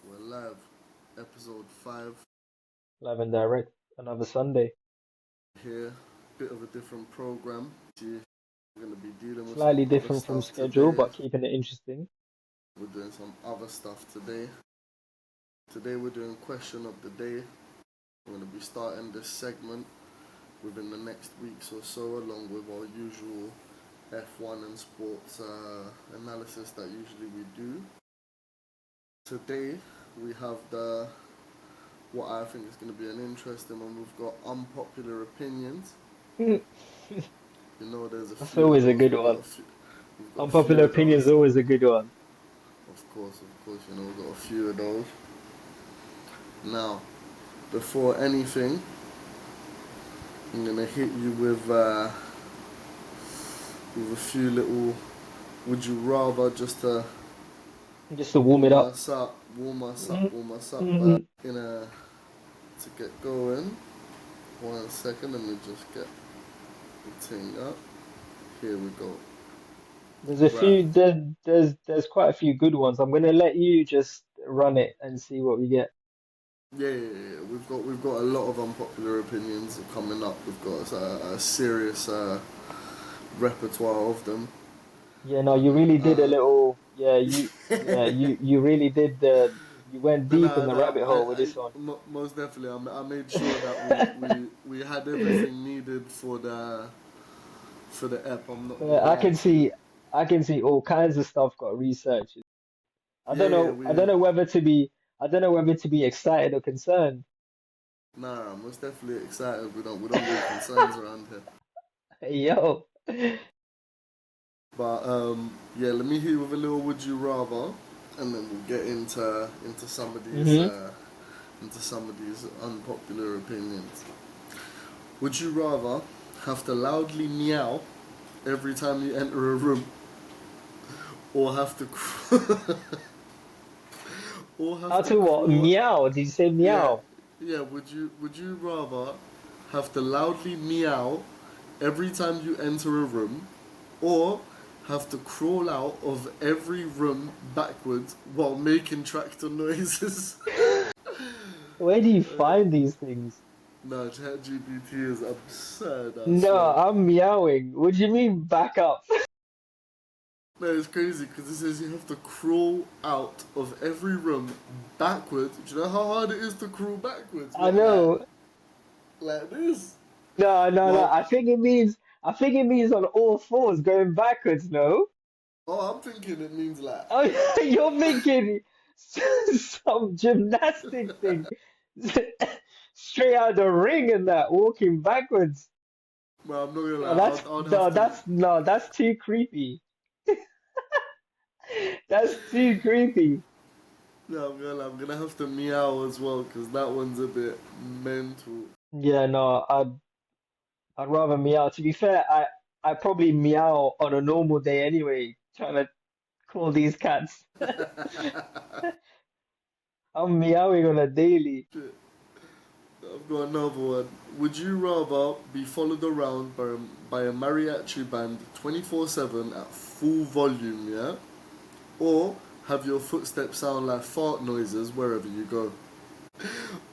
We're live, episode 5 Live and direct, another Sunday. here. Bit of a different program. We're going to be dealing with some Slightly other different from stuff schedule, today. but keeping it interesting. We're doing some other stuff today. Today we're doing question of the day. We're going to be starting this segment within the next weeks or so, along with our usual F1 and sports analysis that usually we do. Today we have what I think is going to be an interesting one. We've got unpopular opinions. That's You know, there's a few of always a those. good We've got one. a few. We've got a few Unpopular of opinion is those. always a good one. Of course. You know, we've got a few of those. Now, before anything, I'm gonna hit you with a few little. Would you rather just to Just to warm it up. warm us up. Mhm. To get going. 1 second, let me just get the thing up. Here we go. There's a Right. few. There's quite a few good ones. I'm gonna let you just run it and see what we get. Yeah. We've got a lot of unpopular opinions coming up. We've got a serious repertoire of them. Yeah, no, you really did a Uh, little. You really did the. You went but deep in the rabbit hole with this one. most definitely, I made sure that we had everything needed for the app. I'm not gonna But I lie. can see, I can see all kinds of stuff got researched. I don't Yeah, know. I don't know whether to be. I don't know whether to be excited or concerned. nah, I'm most definitely excited. We don't need concerns around here. Yo. But yeah, let me hit you with a little would you rather, and then we'll get into some of these Hmm. unpopular opinions. Would you rather have to loudly meow every time you enter a room, or have to or How have to to what? crawl? Meow? Did you say Yeah, meow? yeah. Would you rather have to loudly meow every time you enter a room, or have to crawl out of every room backwards while making tractor noises? Where do you find these things? No, ChatGPT is absurd, I No, swear. I'm meowing. What do you mean back up? No, it's crazy because it says you have to crawl out of every room backwards. Do you know how hard it is to crawl backwards? I What, like, know. like this? No. Well, I think it means on all fours going backwards, no? oh, I'm thinking it means like, Oh, you're thinking some gymnastic thing. Straight out the ring and that, walking backwards. well, I'm not gonna No, lie, I'd have to. that's too creepy. That's too creepy. No, I'm gonna have to meow as well because that one's a bit mental. Yeah, no, I'd rather meow. To be fair, I probably meow on a normal day anyway, trying to call these cats. I'm meowing on a daily. Shit. I've got another one. Would you rather be followed around by a mariachi band 24/7 at full volume, yeah? Or have your footsteps sound like fart noises wherever you go?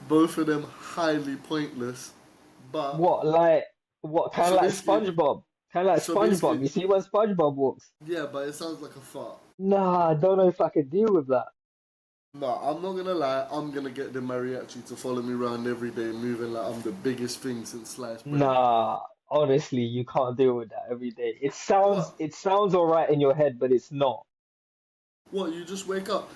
Both of them highly pointless, but What, like, what, kind so of like basically, SpongeBob? Kind of like so SpongeBob. basically, You see when SpongeBob walks? yeah, but it sounds like a fart. Nah, I don't know if I could deal with that. No, I'm not gonna lie. I'm gonna get the mariachi to follow me around every day, moving like I'm the biggest thing since sliced bread. Nah, honestly, you can't deal with that every day. It sounds, What? it sounds all right in your head, but it's not. What? You just wake up.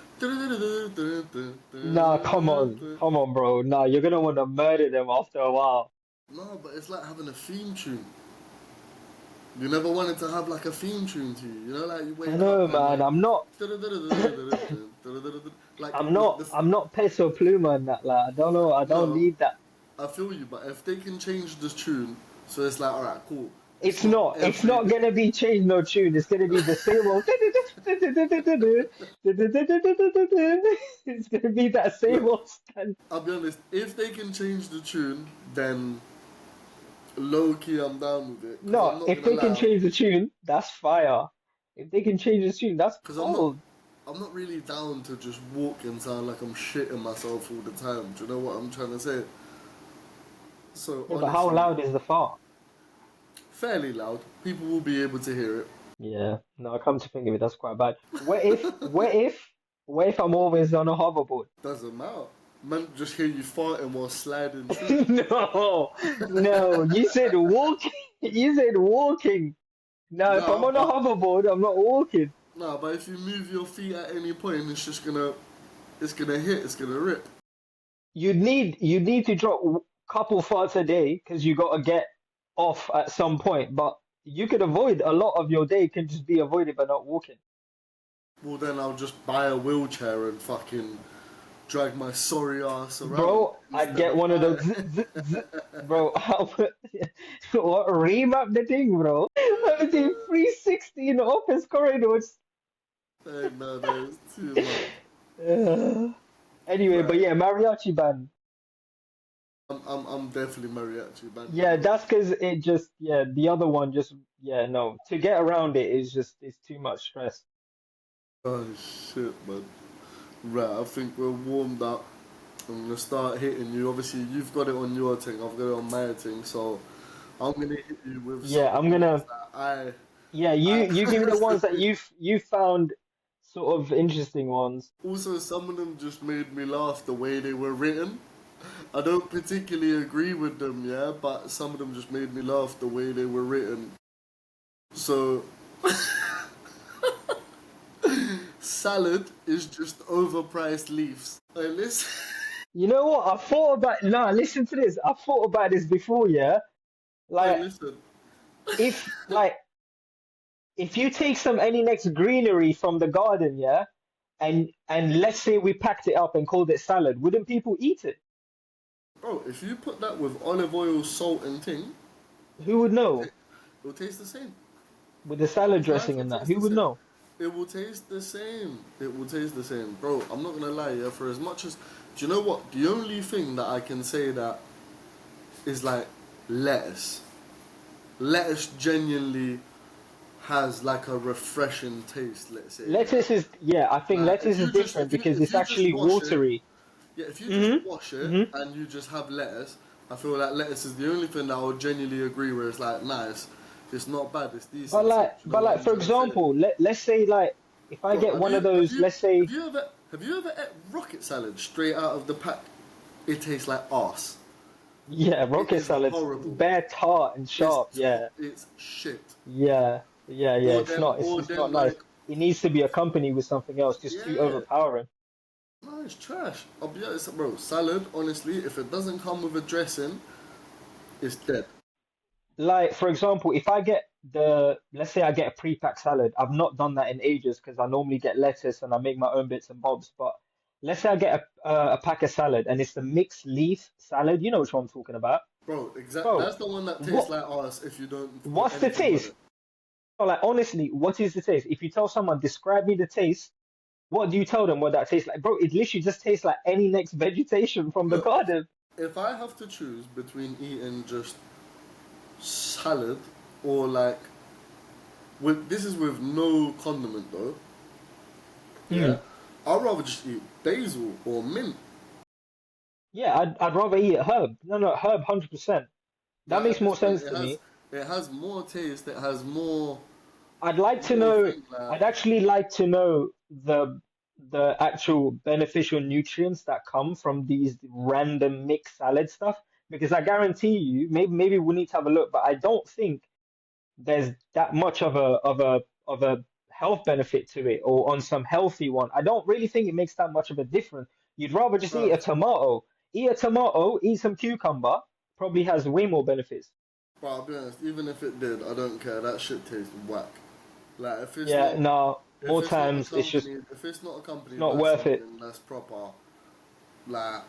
Nah, come on, bro. Nah, you're gonna want to murder them after a while. No, but it's like having a theme tune. You never wanted to have like a theme tune to you. You know, like you I wake know, up and man. like, I'm not. like I'm not. I'm not peso pluma in that. Like, I don't know. I don't no, need that. I feel you. But if they can change the tune, so it's like, all right, cool. It's It's not not. It's every not day. gonna be changed. No tune. It's gonna be the same old. It's gonna be that same Look, old stand. I'll be honest. If they can change the tune, then low key I'm down with it. Cause I'm No, not if gonna they can lie. change the tune, that's fire. If they can change the tune, that's Cause I'm not. cold. I'm not really down to just walk and sound like I'm shitting myself all the time. Do you know what I'm trying to say? So Yeah, but how honestly, loud is the fart? fairly loud. People will be able to hear it. Yeah, no, I come to think of it, that's quite bad. What if I'm always on a hoverboard? Doesn't matter. Man, just hear you farting while sliding through. No, no, you said walking. You said walking. No, if I'm Nah, on a but hoverboard, I'm not walking. nah, but if you move your feet at any point, it's gonna hit, it's gonna rip. You need to drop a couple farts a day because you got to get off at some point. But you could avoid a lot of your day can just be avoided by not walking. Well, then I'll just buy a wheelchair and fucking drag my sorry ass around Bro, I'd instead get of one of those flying. zzz, zzz, zzz. Bro, what remap the thing, bro? I'm doing 360 in the office corridors. Hey, no, that is too much. Uh, anyway, Right. but yeah, mariachi band. I'm definitely mariachi band, you Yeah, know. that's because it just the other one just no, to get around it is just it's too much stress. Oh shit, man. Right, I think we're warmed up. I'm gonna start hitting you. Obviously, you've got it on your thing. I've got it on my thing. So I'm gonna hit you with some Yeah, of I'm the ones gonna that I yeah, you I you give me the ones that personally. you found sort of interesting ones. Also, some of them just made me laugh the way they were written. I don't particularly agree with them, yeah, but some of them just made me laugh the way they were written. So, salad is just overpriced leaves. Hey, listen. You know what? I thought about nah, listen to this. I thought about this before, yeah? Hey, Like listen. if you take some any next greenery from the garden, yeah, and let's say we packed it up and called it salad, wouldn't people eat it? Bro, if you put that with olive oil, salt, and ting, Who would know? it'll taste the same. With the salad It's life dressing will and that, taste who the would same. know? It will taste the same. It will taste the same. Bro, I'm not gonna lie, yeah, for as much as. Do you know what? The only thing that I can say that is like lettuce. Lettuce genuinely has like a refreshing taste, let's say, yeah? Lettuce is yeah, I think Like lettuce is different because if it's you just actually wash it, watery. yeah, if you just Mhm. wash it Mhm. and you just have lettuce, I feel like lettuce is the only thing that I would genuinely agree with. It's like nice, it's not bad, it's But decent. Do like you know but what like I'm for trying to say? example, let's say like if I Bro, get one of those, let's say have you ever ate rocket salad straight out of the pack? It tastes like arse. yeah, It rocket is salads, horrible. bare tart and sharp, yeah. It's shit. Yeah. Yeah, yeah, it's not Or it's not then nice. like, It needs to be accompanied with something else, just too yeah, overpowering. no, it's trash. I'll be honest, bro. Salad, honestly, if it doesn't come with a dressing, it's dead. Like for example, if I get let's say I get a pre-packed salad, I've not done that in ages because I normally get lettuce and I make my own bits and bobs. But let's say I get a pack of salad and it's the mixed leaf salad. You know which one I'm talking about, Bro, exact. bro. That's the one that tastes What like arse if you don't put what's the anything on taste? it. Or like honestly, what is the taste? If you tell someone describe me the taste, what do you tell them what that tastes like, bro? It literally just tastes like any next vegetation from the Look, garden. if I have to choose between eating just salad or like with this is with no condiment though, yeah, Mm. I'd rather just eat basil or mint. Yeah, I'd rather eat a herb. No, herb, 100%. That Like makes at this more point, sense to me. it has more taste. It has more I'd like to more know, thing. Like I'd actually like to know the actual beneficial nutrients that come from these random mixed salad stuff because I guarantee you, maybe we need to have a look, but I don't think there's that much of a health benefit to it or on some healthy one. I don't really think it makes that much of a difference. You'd rather just eat bro, a tomato. Eat a tomato, eat some cucumber, probably has way more benefits. bro, I'll be honest. Even if it did, I don't care. That shit tastes whack. Like Yeah, no, more times if it's not it's accompanied not by worth it. something that's proper, like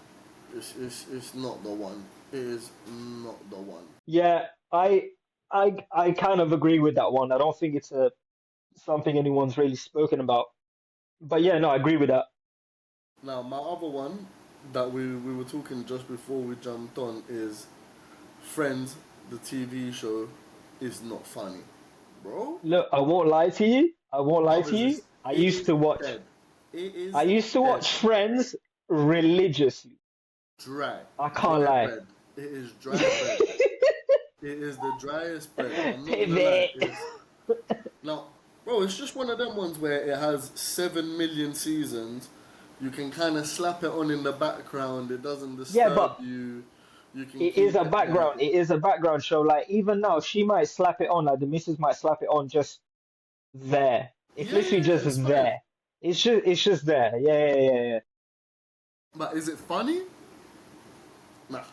it's not the one. It is not the one. Yeah, I kind of agree with that one. I don't think it's a something anyone's really spoken about. But yeah, no, I agree with that. Now my other one that we were talking just before we jumped on is Friends, the TV show, is not funny, bro. Look, I won't lie to you. I won't lie to Brothers you. is I it used is to watch dead. It I is used to dead. watch Friends religiously. Dry. I can't Bare lie. bread. It is dry bread. It is the driest bread. I'm not gonna lie. Pivot. It is. Now, bro, it's just one of them ones where it has 7 million seasons. You can kind of slap it on in the background. It doesn't Yeah, disturb but you. You can it is keep a it like, background. It is a background show. Like even now, she might slap it on. Like the missus might slap it on just there. It's yeah, literally yeah, yeah, just it's fine. there. It's just there. Yeah, yeah, yeah, yeah. But is it funny? Nah,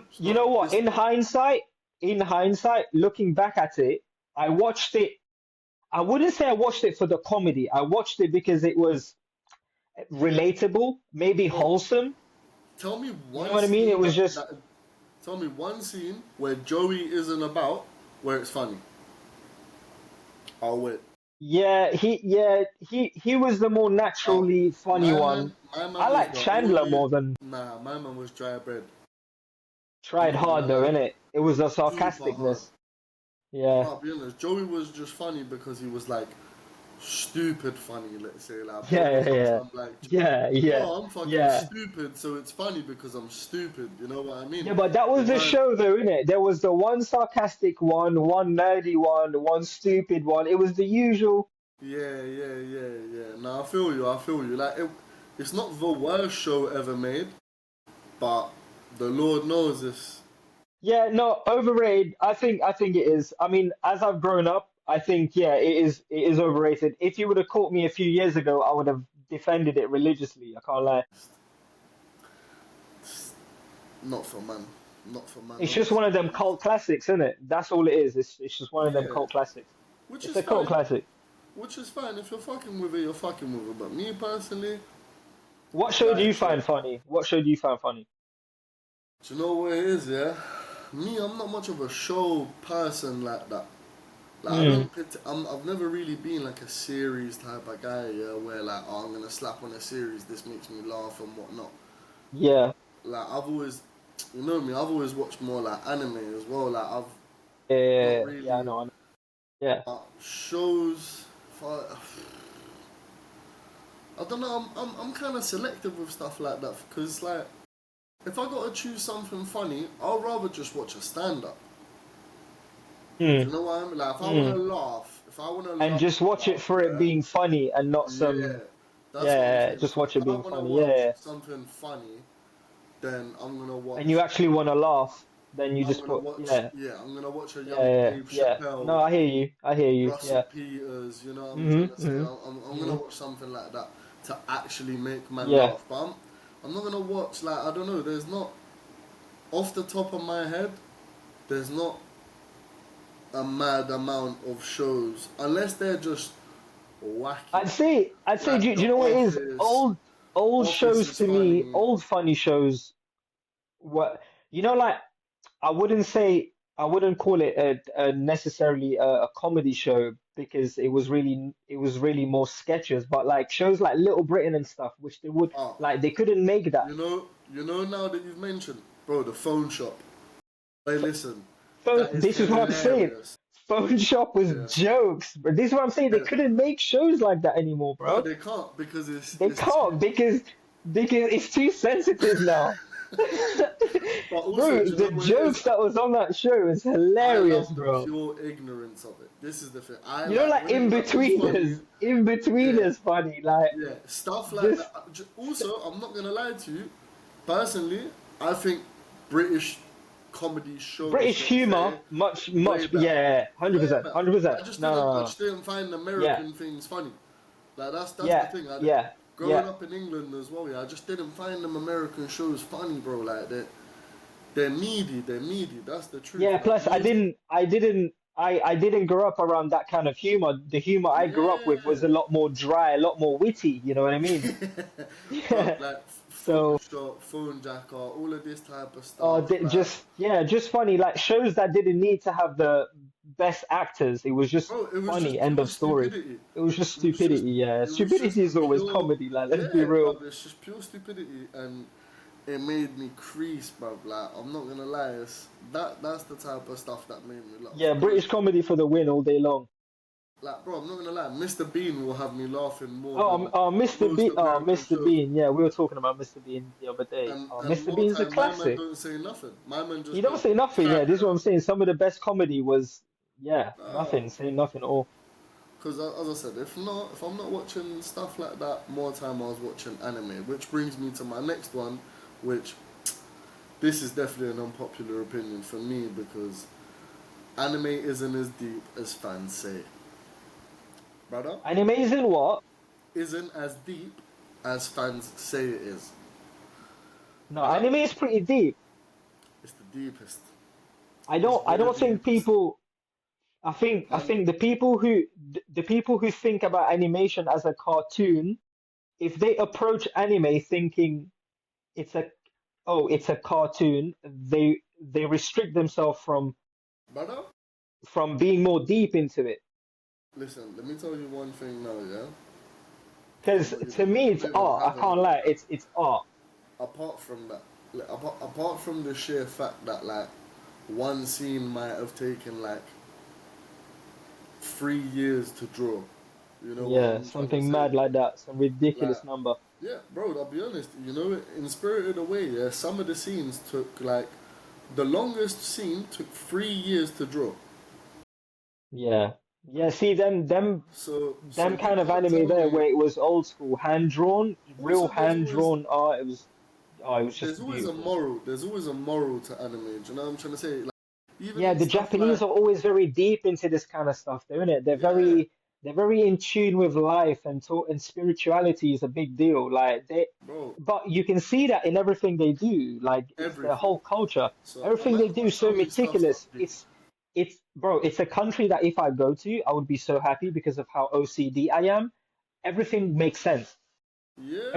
it's You not. know what? It's In hindsight, looking back at it, I watched it. I wouldn't say I watched it for the comedy. I watched it because it was relatable, maybe bro. wholesome. Tell me You know one what I mean? It scene was just, that. Tell me one scene where Joey isn't about where it's funny. I'll wait. yeah, he was the more Uh, naturally funny one. My I man was like the Chandler only. more than Nah, my man was dry bread. I'm Tried not gonna Hard though, lie. innit? It was the Super hard. sarcasticness. Yeah. I'll be honest. Joey was just funny because he was like stupid funny. Let's say like bro Yeah, was on yeah, some like, yeah, yeah, oh I'm fucking yeah. stupid, so it's funny because I'm stupid. You know what I mean? Yeah, but that was It the weren't. show though, innit? There was the one sarcastic one nerdy one stupid one. It was the usual. Yeah, yeah, yeah, yeah. No, I feel you. I feel you. Like it's not the worst show ever made, but the Lord knows this. Yeah, no, overrated. I think it is. I mean, as I've grown up, I think yeah, it is overrated. If you would have caught me a few years ago, I would have defended it religiously. I can't lie. Not for man. Not for man. It's just one of Honestly. them cult classics, isn't it? That's all it is. It's just one of them Yeah, cult classics. which It's is a cult fine. classic. Which is fine. If you're fucking with it, you're fucking with it. But me personally, What show do dry you shit. find funny? What show do you find funny? Do you know what it is, yeah? Me, I'm not much of a show person like that. Like I Hmm. don't. I've never really been like a series type of guy, yeah, where like oh, I'm gonna slap on a series. This makes me laugh and whatnot. Yeah. Like I've always, you know me. I've always watched more like anime as well. Like I've not Yeah, I really know, I know. Yeah. shows. For, I don't know. I'm kind of selective with stuff like that because like if I gotta choose something funny, I'll rather just watch a stand up. Do Hmm. you know what I mean? Like, Hmm. if I wanna And laugh, just watch it laugh, for it yeah, being funny and not yeah, some. that's what I'm Yeah, saying. just If watch it I being wanna funny. watch Yeah. something funny, then I'm gonna And you watch. actually want to laugh, then you I'm just gonna put. watch. Yeah. Yeah, I'm gonna watch a Yeah. young Yeah. Dave Yeah. No, Chappelle, I hear you. I hear you. Russell Yeah. Peters. You know what I'm trying Mhm. to say? Mhm. I'm gonna Mhm. watch something like that to actually make man Yeah. laugh. But I'm not gonna watch like I don't know. There's not off the top of my head. There's not a mad amount of shows unless they're just wacky. I'd say, Like do The you know what it is? Office. Old Office shows is to me, funny. old funny shows. What like I wouldn't call it a necessarily a comedy show because it was really more sketches. But like shows like Little Britain and stuff, which Ah, they couldn't make that. you know now that you've mentioned, bro, the phone shop. Hey, listen, So that is this is what I'm saying. hilarious. Phone Shop was Yeah, jokes, but this is what I'm saying. They yeah. couldn't make shows like that anymore, Bro, bro. they can't because They it's too. can't because it's too sensitive now. But also, Bro, do you know the what it is? jokes that was on that show is I hilarious, love the bro. pure ignorance of it. This is the thing. I You know, like like when it becomes funny. in Yeah, betweeners, funny. Like yeah, stuff like just that. Also, I'm not gonna lie to you. Personally, I think British comedy shows, British let's say, humor, much, way much, better. yeah, hundred Way percent, better. 100%. No, no, I no, no. just didn't find Yeah, American things funny. Like that's the yeah, thing. yeah, Growing yeah, up in England as well, yeah, I just didn't find them American shows funny, bro. Like they're needy. They're needy. That's the truth. yeah. Like Plus, most, I didn't grow up around that kind of humor. The humor I grew up with was yeah. a lot more dry, a lot more witty. You know what I mean? Bro, Yeah. like So, Photoshop, phone jacker, all of this type of oh, stuff. Like, just funny. Like shows that didn't need to have the best actors. It was just bro, it was funny. just End pure of story. stupidity. It was just It was just, stupidity. Yeah, it was just stupidity is always pure, comedy. Like, let's be yeah, bro. real. It's just pure stupidity, and it made me crease, bro. Like, I'm not gonna lie, that's the type of stuff that made me laugh. Yeah, Cause British comedy for the win all day long. Like, bro, I'm not gonna lie, Mr. Bean will have me laughing more Oh, than Mr. most Bean. Oh, American Mr. shows. Bean. Yeah, we were talking about Mr. Bean the other day. Oh, And Mr. more Bean's a time, my man classic. don't say nothing. My man He just don't goes, say nothing. Yeah, this is what I'm saying. Some of the best comedy was, yeah, nah. nothing. Say nothing at all. Because as I said, if I'm not watching stuff like that, more time I was watching anime. Which brings me to my next one, which this is definitely an unpopular opinion for me because anime isn't as deep as fans say. Brother, Animes in what? isn't as deep as fans say it is. No, Brother, anime is pretty deep. it's the deepest. It's I the don't think deepest. people. I And think the people who think about animation as a cartoon, if they approach anime thinking it's a it's a cartoon, they restrict themselves brother, from being more deep into it. listen, let me tell you one thing now, yeah? Because to me, I'm it's not even art. I having can't lie. It's art. apart from that, apart from the sheer fact that like one scene might have taken like 3 years to draw. You know what Yeah, I'm trying to something say? mad like that. Some Like, ridiculous number. yeah, bro. I'll be honest. You know, in Spirited Away, yeah, some of the scenes took like the longest scene took 3 years to draw. Yeah. Yeah, see So them you kind of can't anime tell there me. where it was old school, hand drawn, real Also, hand drawn art. It was there's just always a beautiful. moral. There's always a moral to anime. Do you know what I'm trying to say? Like, even Yeah, in the stuff like Japanese are always very deep into this kind of stuff, though, isn't it? yeah, They're very in tune with life and spirituality is a big deal. bro, But you can see that in everything they do. Like it's their everything. whole culture. So a Everything man they do can't is so tell me stuff's not meticulous. deep. It's a country that if I go to, I would be so happy because of how OCD I am. Everything makes sense. Yeah,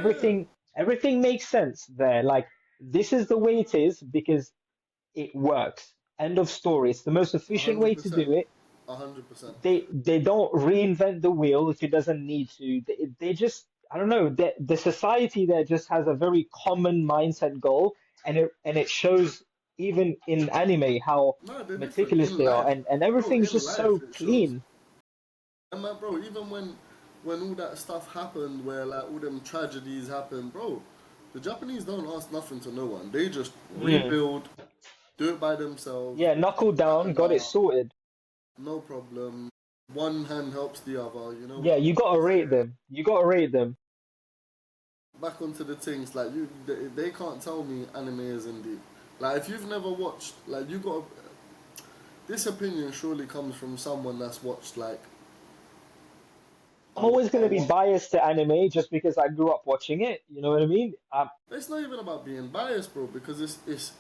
Everything makes sense there. Like this is the way it is because it works. End of story. It's the most a efficient hundred way to percent, do it. 100%. They don't reinvent the wheel if it doesn't need to. They just I don't know. The society there just has a very common mindset goal, and it shows even in anime how No, they're different meticulous in they are, life, and bro. everything's In just life, so it shows. clean. And man, bro, even when all that stuff happened, where like all them tragedies happened, bro, the Japanese don't ask nothing to no one. They just Mm. rebuild, do it by themselves. Yeah, knuckle down, got it Nah, sorted. no problem. One hand helps the other. You know Yeah, what I'm you trying gotta to rate say? them. You gotta rate them. Back onto the things like they can't tell me anime isn't deep. Like if you've never watched, like you got this opinion surely comes from someone that's watched like I'm a lot always gonna of be what. biased to anime just because I grew up watching it. You know what I mean? It's not even about being biased, bro, because it's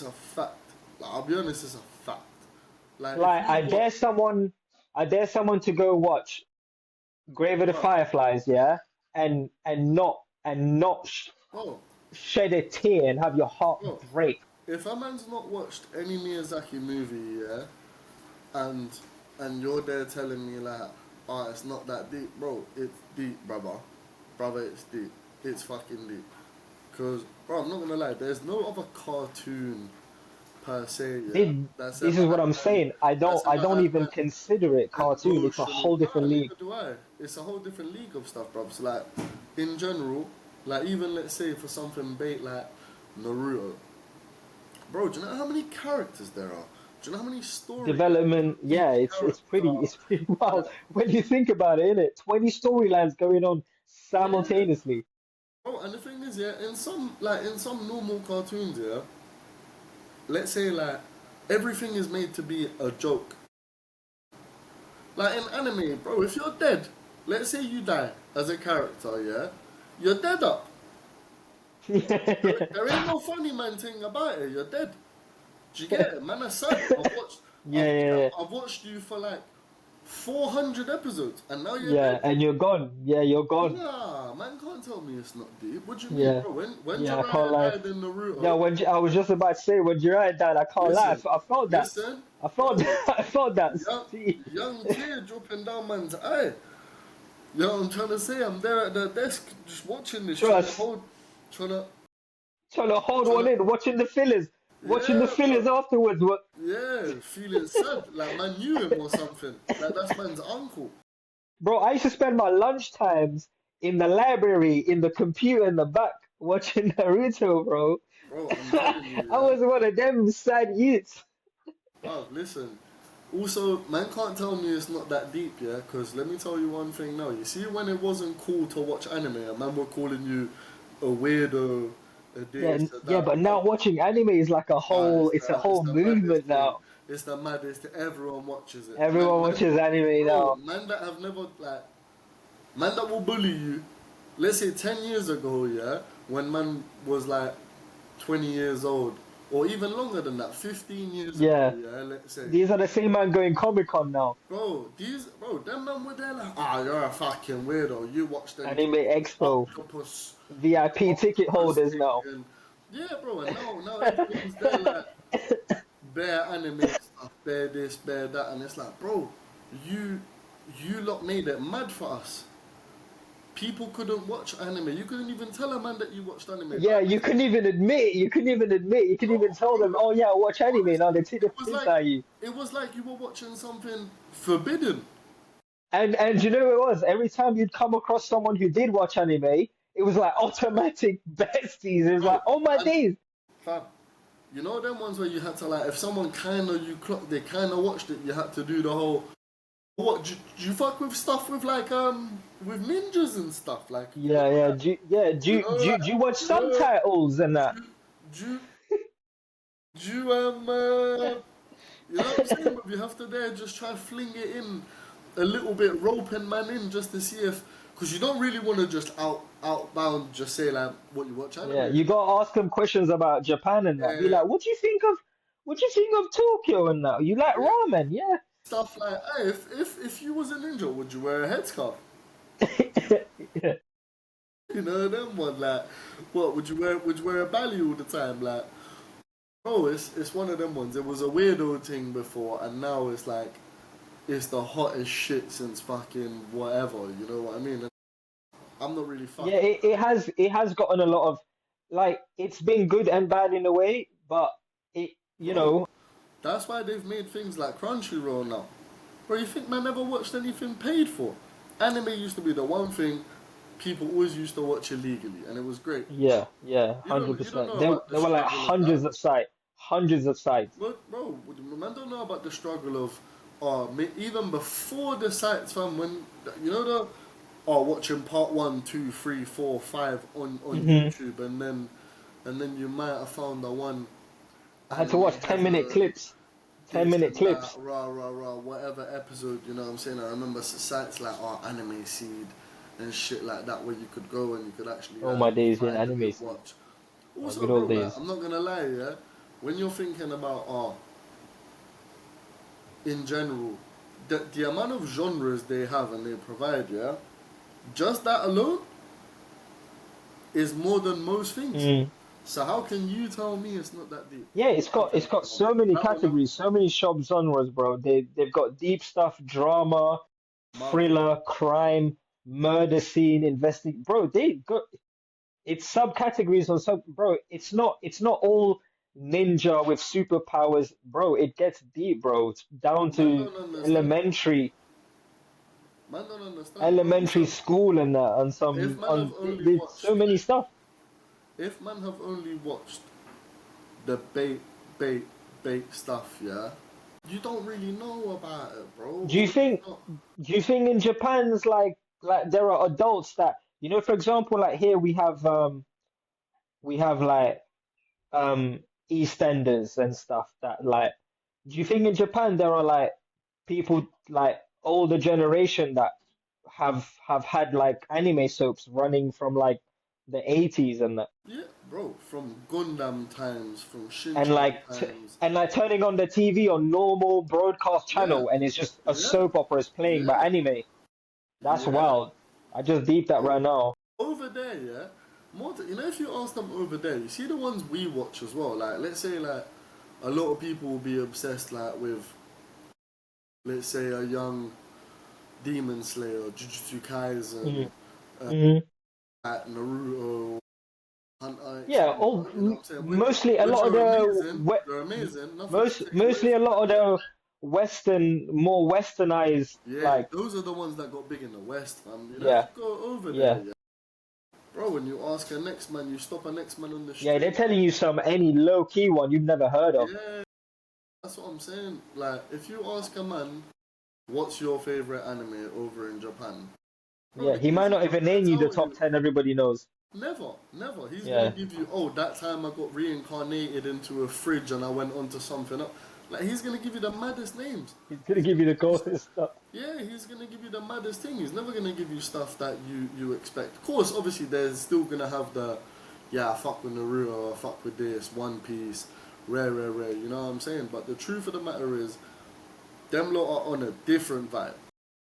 a fact. Like I'll be honest, it's a fact. Like if Like you've watched, I dare someone to go watch Grave of the bro, Fireflies, yeah, and not bro, shed a tear and have your heart bro, break. if a man's not watched any Miyazaki movie, yeah, and you're there telling me like, oh, it's not that deep, bro. It's deep, brother, it's deep. It's fucking deep. Cause, bro, I'm not gonna lie. There's no other cartoon per se, yeah, This, that's this ever is what had I'm an saying. that's I ever don't had even an consider it cartoon. It's a emotional. whole Nah, different league. neither do I. It's a whole different league of stuff, bro. So like, in general, like even let's say for something bait like Naruto, bro. Do you know how many characters there are? Do you know how many storylines Development, each yeah, character? it's pretty wild Like, when you think about it, innit? 20 storylines going on yeah, simultaneously. bro. And the thing is, yeah, in some normal cartoons, yeah, let's say like everything is made to be a joke. Like in anime, bro, if you're dead, let's say you die as a character, yeah, you're dead up. There ain't no funny man thing about it. You're dead. Do you get it? Man, that's sad. Yeah, yeah, yeah. I've watched you for like 400 episodes, and now you're Yeah, dead. and you're gone. Yeah, you're gone. Nah, man can't tell me it's not deep. What do you mean, Yeah, bro? When yeah, I can't Jiraiya lie. died in Yeah, Naruto, I was just about to say when Jiraiya died, I can't lie. listen, I felt that. listen, I felt bro, that. I felt that. young, See, young tear dropping down man's eye. You know what I'm trying to say? I'm there at the desk just watching this, trust. trying to, Trying to hold trying one to, in, watching the fillers. Watching the Yeah, fillers bro. afterwards. What, Yeah, feeling sad. Like, man knew him or something. Like, that's man's uncle. bro? I used to spend my lunch times in the library, in the computer in the back, watching Naruto, bro. Bro, I'm telling you, I yeah. was one of them sad youths. Bro, listen. Also, man can't tell me it's not that deep, yeah? Because let me tell you one thing now. You see, when it wasn't cool to watch anime, and man were calling you a weirdo, a Yeah, this, a yeah, that, but man. now watching anime is like a whole, it's a It's whole the maddest movement thing. now. It's the maddest. Everyone watches it. Everyone watches anime Bro, now. man that have never, like, man that will bully you. Let's say 10 years ago, yeah, when man was like 20 years old, or even longer than that, 15 years ago, Yeah, yeah, let's say. these are the same man going Comic Con now. Bro, them man were there like, ah, you're a fucking weirdo. You watch them Anime Expo, octopus, VIP ticket octopus holders thing, now. and yeah, bro. And now everyone's there like bare anime stuff, bare this, bare that, and it's like, bro, you you lot made it mad for us. People couldn't watch anime. You couldn't even tell a man that you watched anime. Yeah, you couldn't even admit. You couldn't even admit. You couldn't even tell them, Bro, "Oh yeah, I watch anime." Now they take it the was piss like out of you. you were watching something forbidden. And you know what it was? Every time you'd come across someone who did watch anime, it was like automatic besties. It was like, Bro, oh my and days. fam, you know them ones where you had to like if someone kinda you clocked they kinda watched it, you had to do the whole what do you fuck with stuff with like with ninjas and stuff like Yeah, yeah, you know like do you watch you know subtitles and that? do you, do you you know what I'm saying? But you have to there just try fling it in a little bit, roping man in just to see if because you don't really want to just outbound just say like what you watch Yeah, anime. you gotta ask them questions about Japan and that. Be Yeah, like, what do you think of Tokyo and that? You like yeah. ramen? Stuff like, hey, if you was a ninja, would you wear a headscarf? Yeah. You know them one like, what would you wear a bally all the time? Like, oh, it's one of them ones. It was a weirdo thing before, and now it's like it's the hottest shit since fucking whatever. You know what I mean? And I'm not really Yeah, fucking. it has gotten a lot of like it's been good and bad in a way, but it you Bro, know that's why they've made things like Crunchyroll now. Bro, you think man never watched anything paid for? Anime used to be the one thing people always used to watch illegally, and it was great. yeah, yeah, You don't 100%. know There about the there were like struggle of that. hundreds of sites. But bro, man don't know about the struggle of, even before the sites, fam. When you know the, watching part one, two, three, four, five on Hmm. YouTube, and then you might have found the one I had to anime watch 10-minute has clips, this 10-minute and that, clips. rah rah rah, whatever episode. You know what I'm saying? I remember sites like Anime Seed and shit like that where you could go and you could actually Oh my days, yeah, find a anime good scene. watch. Oh, Also, good bro, old like, days. I'm not gonna lie, yeah. When you're thinking about in general, the amount of genres they have and they provide, yeah, just that alone is more than most things. Mm. So how can you tell me it's not that deep? Yeah, How can it's you got tell me? so many That or nothing. categories, so many genres, bro. They've got deep stuff, drama, Marvel. thriller, crime, murder scene, investing. Bro, they got it's subcategories on sub. Bro, it's not all ninja with superpowers, bro. It gets deep, bro. It's down Man to don't understand. elementary Man don't understand. But elementary also, school and that on if some man have on only there's so watched, many stuff. if man have only watched the bait, bait stuff, yeah, you don't really know about it, bro. Do you Or you think not. do you think in Japan's like there are adults that for example, like here we have like um EastEnders and stuff that like do you think in Japan there are like people like older generation that have had like anime soaps running from like the 80s and that Yeah, bro, from Gundam times, from and Shinchan like times. turning on the TV on normal broadcast Yeah, channel and it's just a yeah, soap opera is playing by yeah, anime. That's yeah. wild. I just deep that Bro, right now. over there, yeah. You know, if you ask them over there, you see the ones we watch as well. Like, let's say, like, a lot of people will be obsessed, like, with, let's say, a young Demon Slayer, Jujutsu Kaisen, Mm. Mm. like Naruto, Hunter x Yeah, Hunter. You know what I'm saying? mostly a Which lot of are the amazing. They're amazing. Nothing to take away mostly a from lot of that. the more westernized, Yeah, like, those are the ones that got big in the West, fam. You'd have yeah, to go over there, yeah, yeah. Bro, when you ask a next man, you stop a next man on the yeah. They're street. telling you some any low key one you've never heard of. Yeah, that's what I'm saying. Like, if you ask a man, what's your favorite anime over in Japan? Bro, Yeah, the he might easiest not one even to name you the tell top you, 10 everybody knows. never, never. He's gonna Yeah, give you, oh, that time I got reincarnated into a fridge and I went on to something else. Like, he's gonna give you the maddest names. he's gonna He's give gonna you the give you, coolest stuff. yeah, he's gonna give you the maddest thing. He's never gonna give you stuff that you expect. Of course, obviously, there's still gonna have the, yeah, I fuck with Naruto, I fuck with this, One Piece, rare, rare, rare. You know what I'm saying? But the truth of the matter is, them lot are on a different vibe.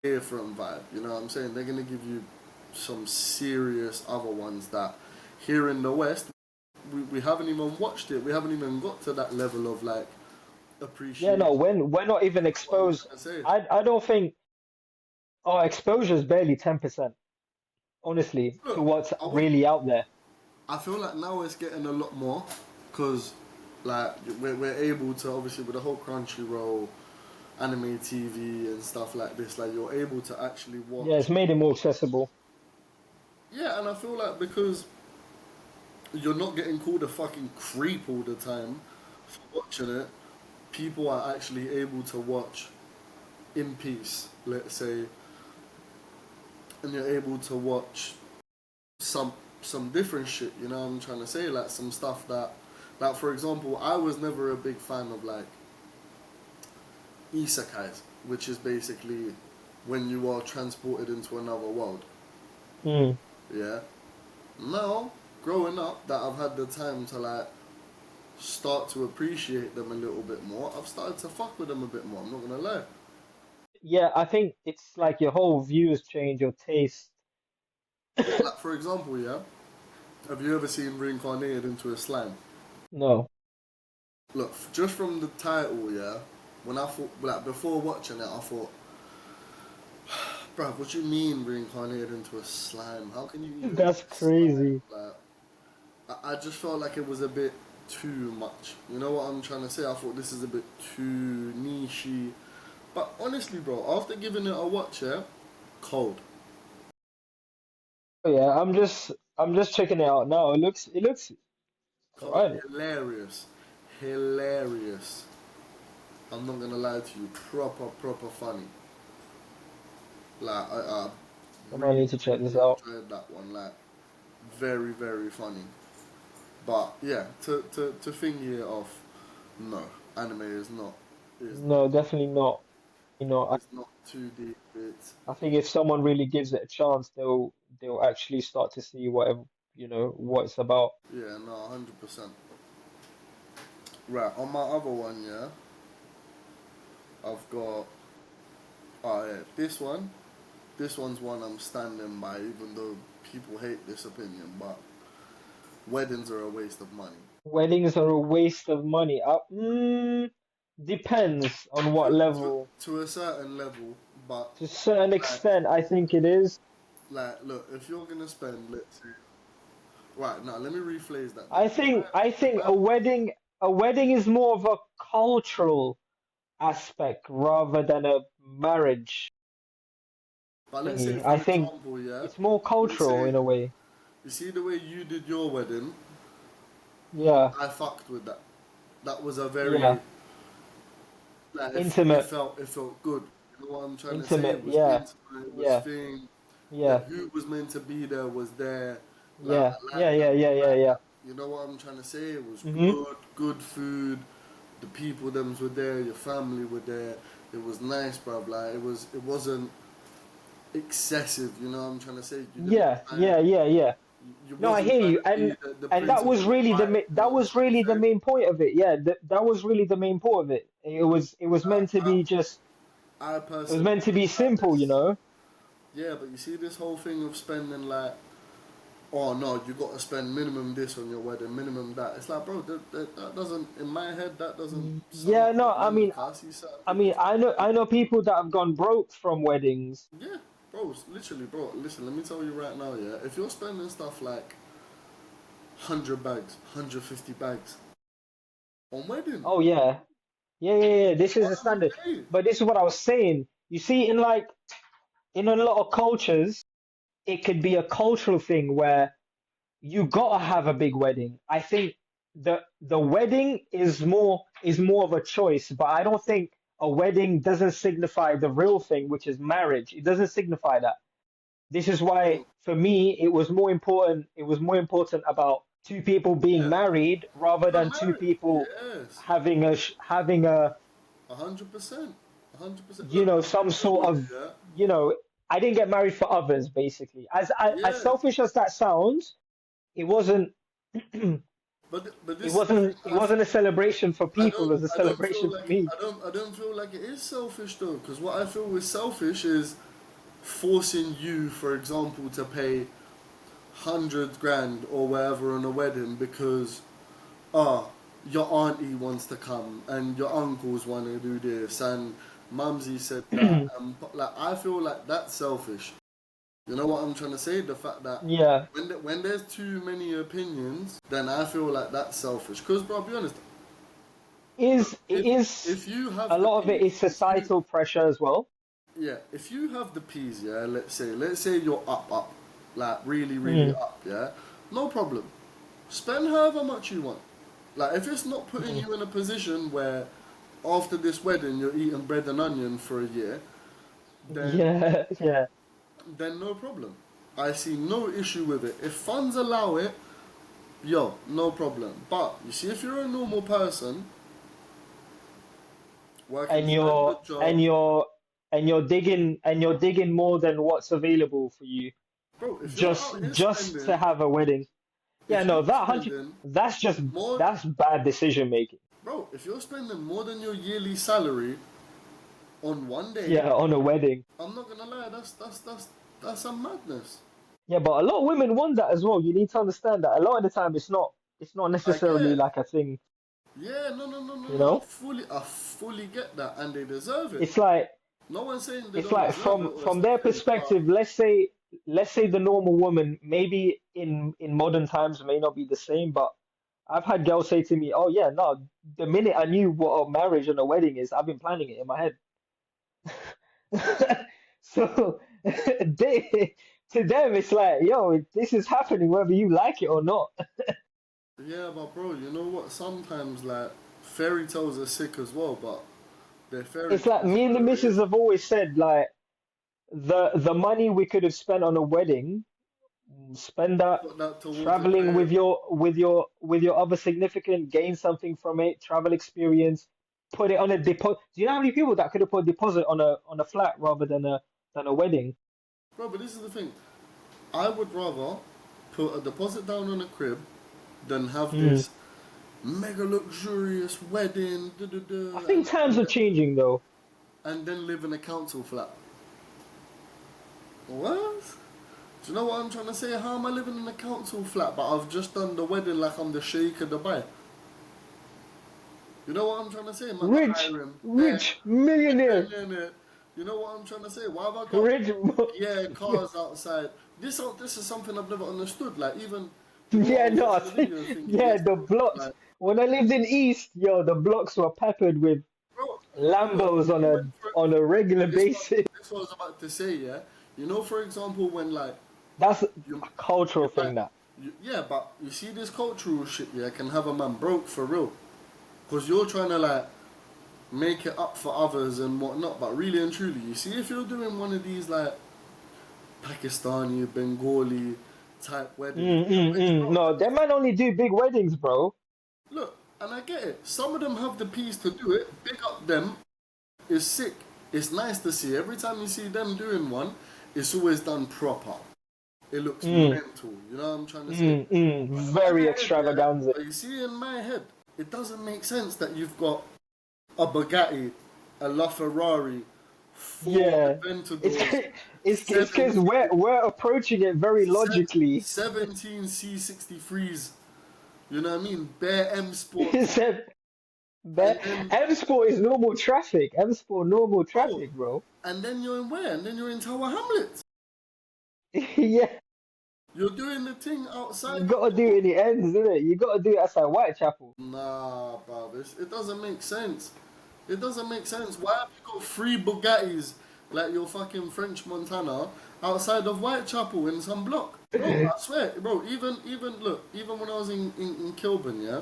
Different vibe. You know what I'm saying? They're gonna give you some serious other ones that here in the West we haven't even watched it. We haven't even got to that level of like Yeah, no, appreciation. when we're not even That's what I'm exposed. trying to say. I don't think our exposure is barely 10%, honestly, to Look, what's I would. really out there. I feel like now it's getting a lot more because like we're able to obviously with the whole Crunchyroll anime TV and stuff like this. Like you're able to actually Yeah, watch. it's made it more accessible. Yeah, and I feel like because you're not getting called a fucking creep all the time for watching it. People are actually able to watch in peace, let's say, and you're able to watch some some different shit. You know what I'm trying to say? Like some stuff that, like for example, I was never a big fan of like isekais, which is basically when you are transported into another world. Mm. Yeah. Now, growing up, that I've had the time to like start to appreciate them a little bit more, I've started to fuck with them a bit more. I'm not gonna lie. Yeah, I think it's like your whole views change, your taste. Yeah, like for example, yeah. Have you ever seen reincarnated into a slime? No. Look, just from the title, yeah. When I thought, like before watching it, I thought, bruv, what do you mean reincarnated into a slime? How can you even be That's a slime? crazy. Like, I just felt like it was a bit too much. You know what I'm trying to say? I thought this is a bit too nichey. But honestly, bro, after giving it a watch, yeah, cold. Oh, yeah, I'm just checking it out now. It looks Cold. alright. Hilarious. Hilarious. I'm not gonna lie to you. Proper, proper funny. Like, I I might really, need to check this really out. enjoyed that one. Like, very, very funny. But yeah, to thingy it off, no, anime is No, definitely not. I it's not too deep. It's I think if someone really gives it a chance, they'll actually start to see what it's about. yeah, no, 100%. Right, on my other one, yeah, I've got yeah, this one's one I'm standing by, even though people hate this opinion, but weddings are a waste of money. Weddings are a waste of money. Depends on what level. To a certain level, but To a certain like, extent, I think it is. look, if you're gonna spend, let's say, right now, let me rephrase that then. I think My, a wedding is more of a cultural aspect rather than a marriage but let's say, thingy. I for think example, yeah, it's more let's cultural say, in a way. you see the way you did your wedding, Yeah, I fucked with that. That was a yeah. very, like, Intimate, it felt good. You know what I'm trying to say? intimate. It was Yeah, intimate, it was yeah, thing. yeah, Who was meant to be there was there. Like yeah, I yeah, like that. yeah, yeah, I yeah, like yeah. that. You know what I'm trying to say? It was Mhm. good food. The people them were there. Your family were there. It was nice, bruv. Like it wasn't excessive. You know what I'm trying to say? You didn't Yeah, try. yeah, yeah, yeah. You No, I wasn't hear trying you, to be and the and that princess was and the really bride. You know that what I'm was trying to really the say? main point of it. Yeah, that was really the main point of it. It was meant to be just. I It was personally meant to be feel like simple, you this. know. Yeah, but you see this whole thing of spending like, oh no, you got to spend minimum this on your wedding, minimum that. It's like, bro, that doesn't, in my head, that doesn't sum Yeah, up no, the I money. mean, Cause I see certain I mean, people I know people that have gone broke from weddings. yeah, bro, literally, bro. Listen, let me tell you right now, yeah. If you're spending stuff like 100 bags, 150 bags on wedding. Oh yeah. Yeah. This is the On standard. the day. But this is what I was saying. You see, in a lot of cultures, it could be a cultural thing where you gotta have a big wedding. I think the wedding is more of a choice, but I don't think a wedding doesn't signify the real thing, which is marriage. It doesn't signify that. This is why, Bro, for me, it was more important. It was more important about two people being yeah. married rather You're than two married. people Yes. having a 100%. 100%. you Look, know, I'll be some real sort with of, you, yeah? you know, I didn't get married for others, basically. As Yeah. selfish as that sounds, it wasn't. But It this is the thing. wasn't it wasn't a celebration for people, it was a I don't feel celebration for like me. I don't feel like it is selfish though, because what I feel is selfish is forcing you, for example, to pay 100 grand or whatever on a wedding because ah your auntie wants to come and your uncles want to do this and mumsy said that and like I feel like that's selfish. You know what I'm trying to say? The fact that Yeah. when there's too many opinions, then I feel like that's selfish. Because, bro, I'll be honest, It if is if you a have the lot of it peas, is societal pressure as well. if you have the peas, yeah, let's say you're up, like really really Mm, up, yeah, no problem. Spend however much you want. Like if it's not putting mm. you in a position where after this wedding you're eating bread and onion for a year, then Yeah, yeah. no problem. I see no issue with it. If funds allow it, yo, no problem. But you see, if you're a normal person working And five you're good and jobs, you're and you're digging more than what's available for you bro, if you're just out here just to spending, have a wedding. Yeah, if you're no, that hundred spending that's just more, that's bad decision making. bro, if you're spending more than your yearly salary on one day, Yeah, on a wedding. I'm not gonna lie, that's some madness. Yeah, but a lot of women want that as well. You need to understand that a lot of the time it's not I get necessarily it. like a thing, Yeah, no, you no. know? I fully get that, and they deserve it. It's like No one's saying they it's don't like deserve it from or it's from not their thing, but perspective, let's say the normal woman maybe in modern times may not be the same, but I've had girls say to me, "Oh yeah, no, the minute I knew what a marriage and a wedding is, I've been planning it in my head." So they to them it's like, "Yo, this is happening whether you like it or not." yeah, but bro, you know what? Sometimes like fairy tales are sick as well, but they're fairy It's like tales me and for the a missus reason. have always said, like the money we could have spent on a wedding, spend that Put that towards a traveling crib. with your other significant, gain something from it, travel experience, put it on a deposit. Do you know how many people that could have put a deposit on a flat rather than a wedding? Bro, but this is the thing. I would rather put a deposit down on a crib than have Mm. this mega luxurious wedding, I think times are changing though. and then live in a council flat. What? Do you know what I'm trying to say? How am I living in a council flat, but I've just done the wedding like I'm the Sheikh of Dubai? You know what I'm trying to say? Man, not Rich, Hiram. rich millionaire, You know what I'm trying to say? Why have I got rich. yeah cars outside? This is something I've never understood. Like even you know what I Yeah, was no, I watching the think, video thinking yeah, the yesterday. blocks. Like When I lived in East, yo, the blocks were peppered with bro, look, Lambos on you a went for on a regular this one. basis. This was about to say yeah. You know, for example, when like That's a you cultural you might thing. That yeah, but you see this cultural shit yeah can have a man broke for real. Because you're trying to like make it up for others and whatnot. But really and truly, you see, if you're doing one of these like Pakistani, Bengali type weddings, which bro, No, that man only do big weddings, bro. look, and I get it. Some of them have the peace to do it. Big up them. It's sick. It's nice to see. Every time you see them doing one, it's always done proper. It looks Mm, mental. You know what I'm trying to say? But in my very head, yeah. extravaganza. But you see, in my head, it doesn't make sense that you've got a Bugatti, a LaFerrari, four Yeah, it's Aventadors, it's because we're approaching it very logically. 17 C63s, you know what I mean? Bare M Sports. It's a- And but then, M Sport is normal traffic. M Sport normal bro, traffic, bro. and then you're in where? And then you're in Tower Hamlets. Yeah, You're doing the thing You outside of gotta the do it hood. in the ends, isn't it? You gotta do it outside Whitechapel. Nah, bro, it doesn't make sense. It doesn't make sense. Why have you got three Bugattis like your fucking French Montana outside of Whitechapel in some block? Bro, I swear, bro, even look, even when I was in Kilburn, yeah,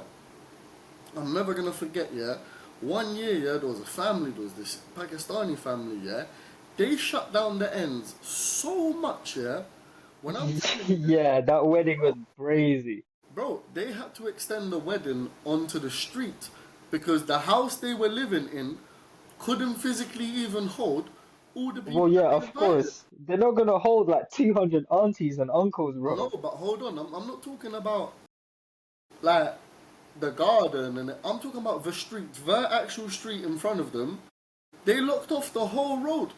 I'm never gonna forget, yeah. One year, yeah, there was a family, there was this Pakistani family, yeah. They shut down the ends so much, yeah. When I'm telling you, Yeah, that wedding was bro, crazy. bro, they had to extend the wedding onto the street because the house they were living in couldn't physically even hold all the Well, people that yeah, they of invited. course. They're not gonna hold like 200 aunties and uncles, No, bro. but hold on, I'm not talking about like the garden and I'm talking about the street, the actual street in front of them. They locked off the whole road.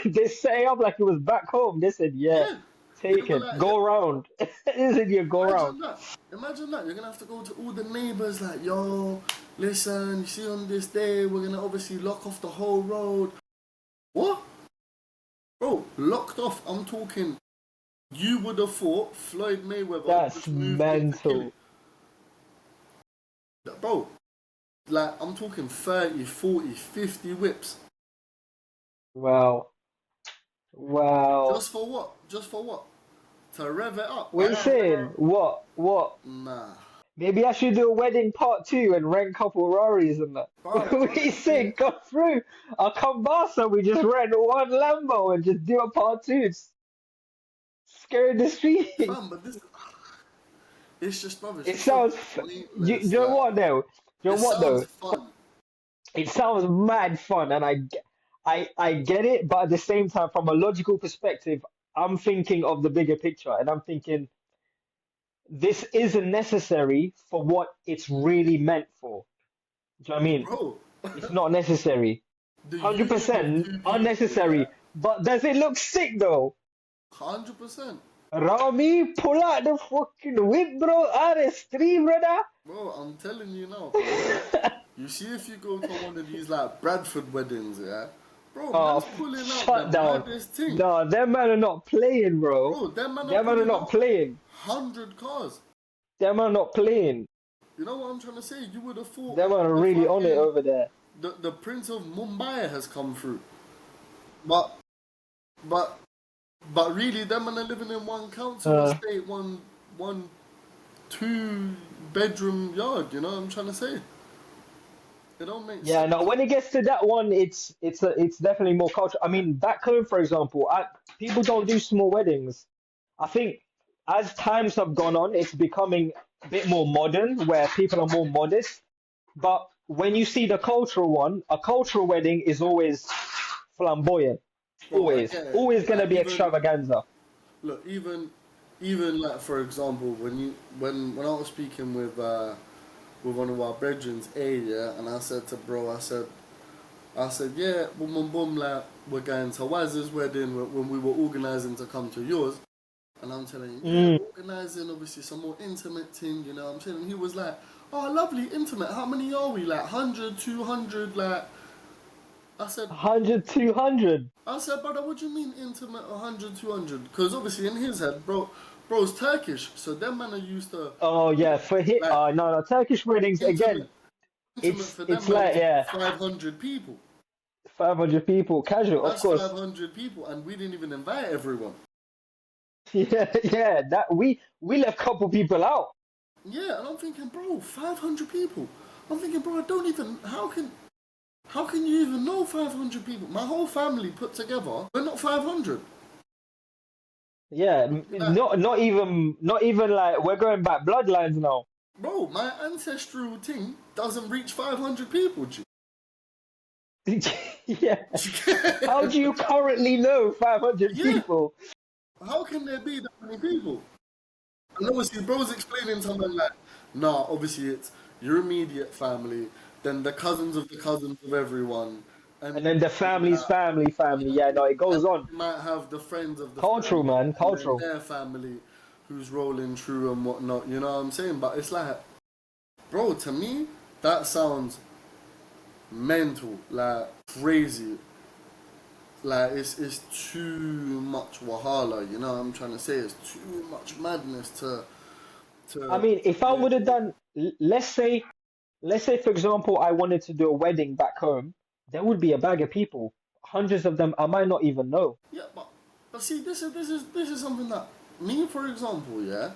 They set it up like it was back home. They said, yeah, Yeah, they take were it, like, yeah, go round. They said, yeah, go round. imagine that. Imagine that. You're gonna have to go to all the neighbors like, yo, listen, you see on this day, we're gonna obviously lock off the whole road. What? Bro, locked off. I'm talking, you would have thought Floyd Mayweather That's just moved in to kill it. mental. Bro, like, I'm talking 30, 40, 50 whips. Wow. Wow. Just for what? Just for what? To rev it up. What you saying? What? What? Nah. Maybe I should do a wedding part 2 and rent couple Raris and that. Bro, What you honestly, saying? Come through. I'll come Barca. We just rent one Lambo and just do a part 2. Scare the streets. fam, but this, it's just, bro, it's It just so sounds. You pointless. know Like, what though? You it know what sounds though? fun. It sounds mad fun, and I get it, but at the same time, from a logical perspective, I'm thinking of the bigger picture, and I'm thinking this isn't necessary for what it's really meant for. Do you know what I mean? Bro, It's not necessary. the union of 100% two people, yeah? unnecessary. But does it look sick though? 100%. Rami, pull out the fucking whip, bro. RS3, brother. Bro, I'm telling you now. You see, if you go to one of these like Bradford weddings, yeah, bro, Oh, man's pulling out the shut down. maddest thing. No, them man are not playing, bro. Bro, them man are Them man are pulling not out playing. 100 cars. Them are not playing. You know what I'm trying to say? You would have thought Them are the really on it fucking over there. the Prince of Mumbai has come through, but but but really, them man are living in one council Uh, estate, one 2 bedroom yard. You know what I'm trying to say? It don't make yeah, sense. no. When it gets to that one, it's definitely more cultural. I mean, back home, for example, people don't do small weddings. I think as times have gone on, it's becoming a bit more modern, where people are more modest. But when you see the cultural one, a cultural wedding is always flamboyant. Bro, I get it. Always gonna Like be even extravaganza. look, even like for example, when I was speaking with one of our brethren, yeah, and I said to bro, I said, yeah, boom, boom, boom, like we're going to Waz's wedding when we were organising to come to yours, and I'm telling him, yeah, Mm, we're organising obviously some more intimate thing, you know. I'm saying he was like, oh, lovely, intimate. How many are we? Like 100, 200, like. I said, 100, 200. I said, brother, what do you mean intimate 100, 200? Because obviously in his head, bro's Turkish, so them man are used to, Oh yeah, for hit. like, No, no, Turkish weddings again. intimate, intimate for It's them man like, is yeah, 500 people. 500 people, casual, of That's course. 500 people, and we didn't even invite everyone. Yeah, yeah. That we left couple people out. Yeah, and I'm thinking, bro, 500 people. I'm thinking, bro, I don't even, how can you even know 500 people? My whole family put together, we're not 500. Yeah, Like, not even like we're going back bloodlines now. bro, my ancestral thing doesn't reach 500 people, G. Yeah. How do you currently know 500 Yeah, people? how can there be that many people? And obviously, bro's explaining to me like, nah, obviously it's your immediate family, then the cousins of the cousins of everyone, and And then the family's family. Yeah, no, it and goes on. you might have the friends of the Cultural, family, man, and then cultural. their family, who's rolling through and whatnot. You know what I'm saying? But it's like, bro, to me, that sounds mental, like crazy. Like it's too much wahala, you know what I'm trying to say? It's too much madness I to mean, if I be would have able. done, let's say, for example, I wanted to do a wedding back home, there would be a bag of people, hundreds of them I might not even know. Yeah, but see, this is something that me, for example, yeah.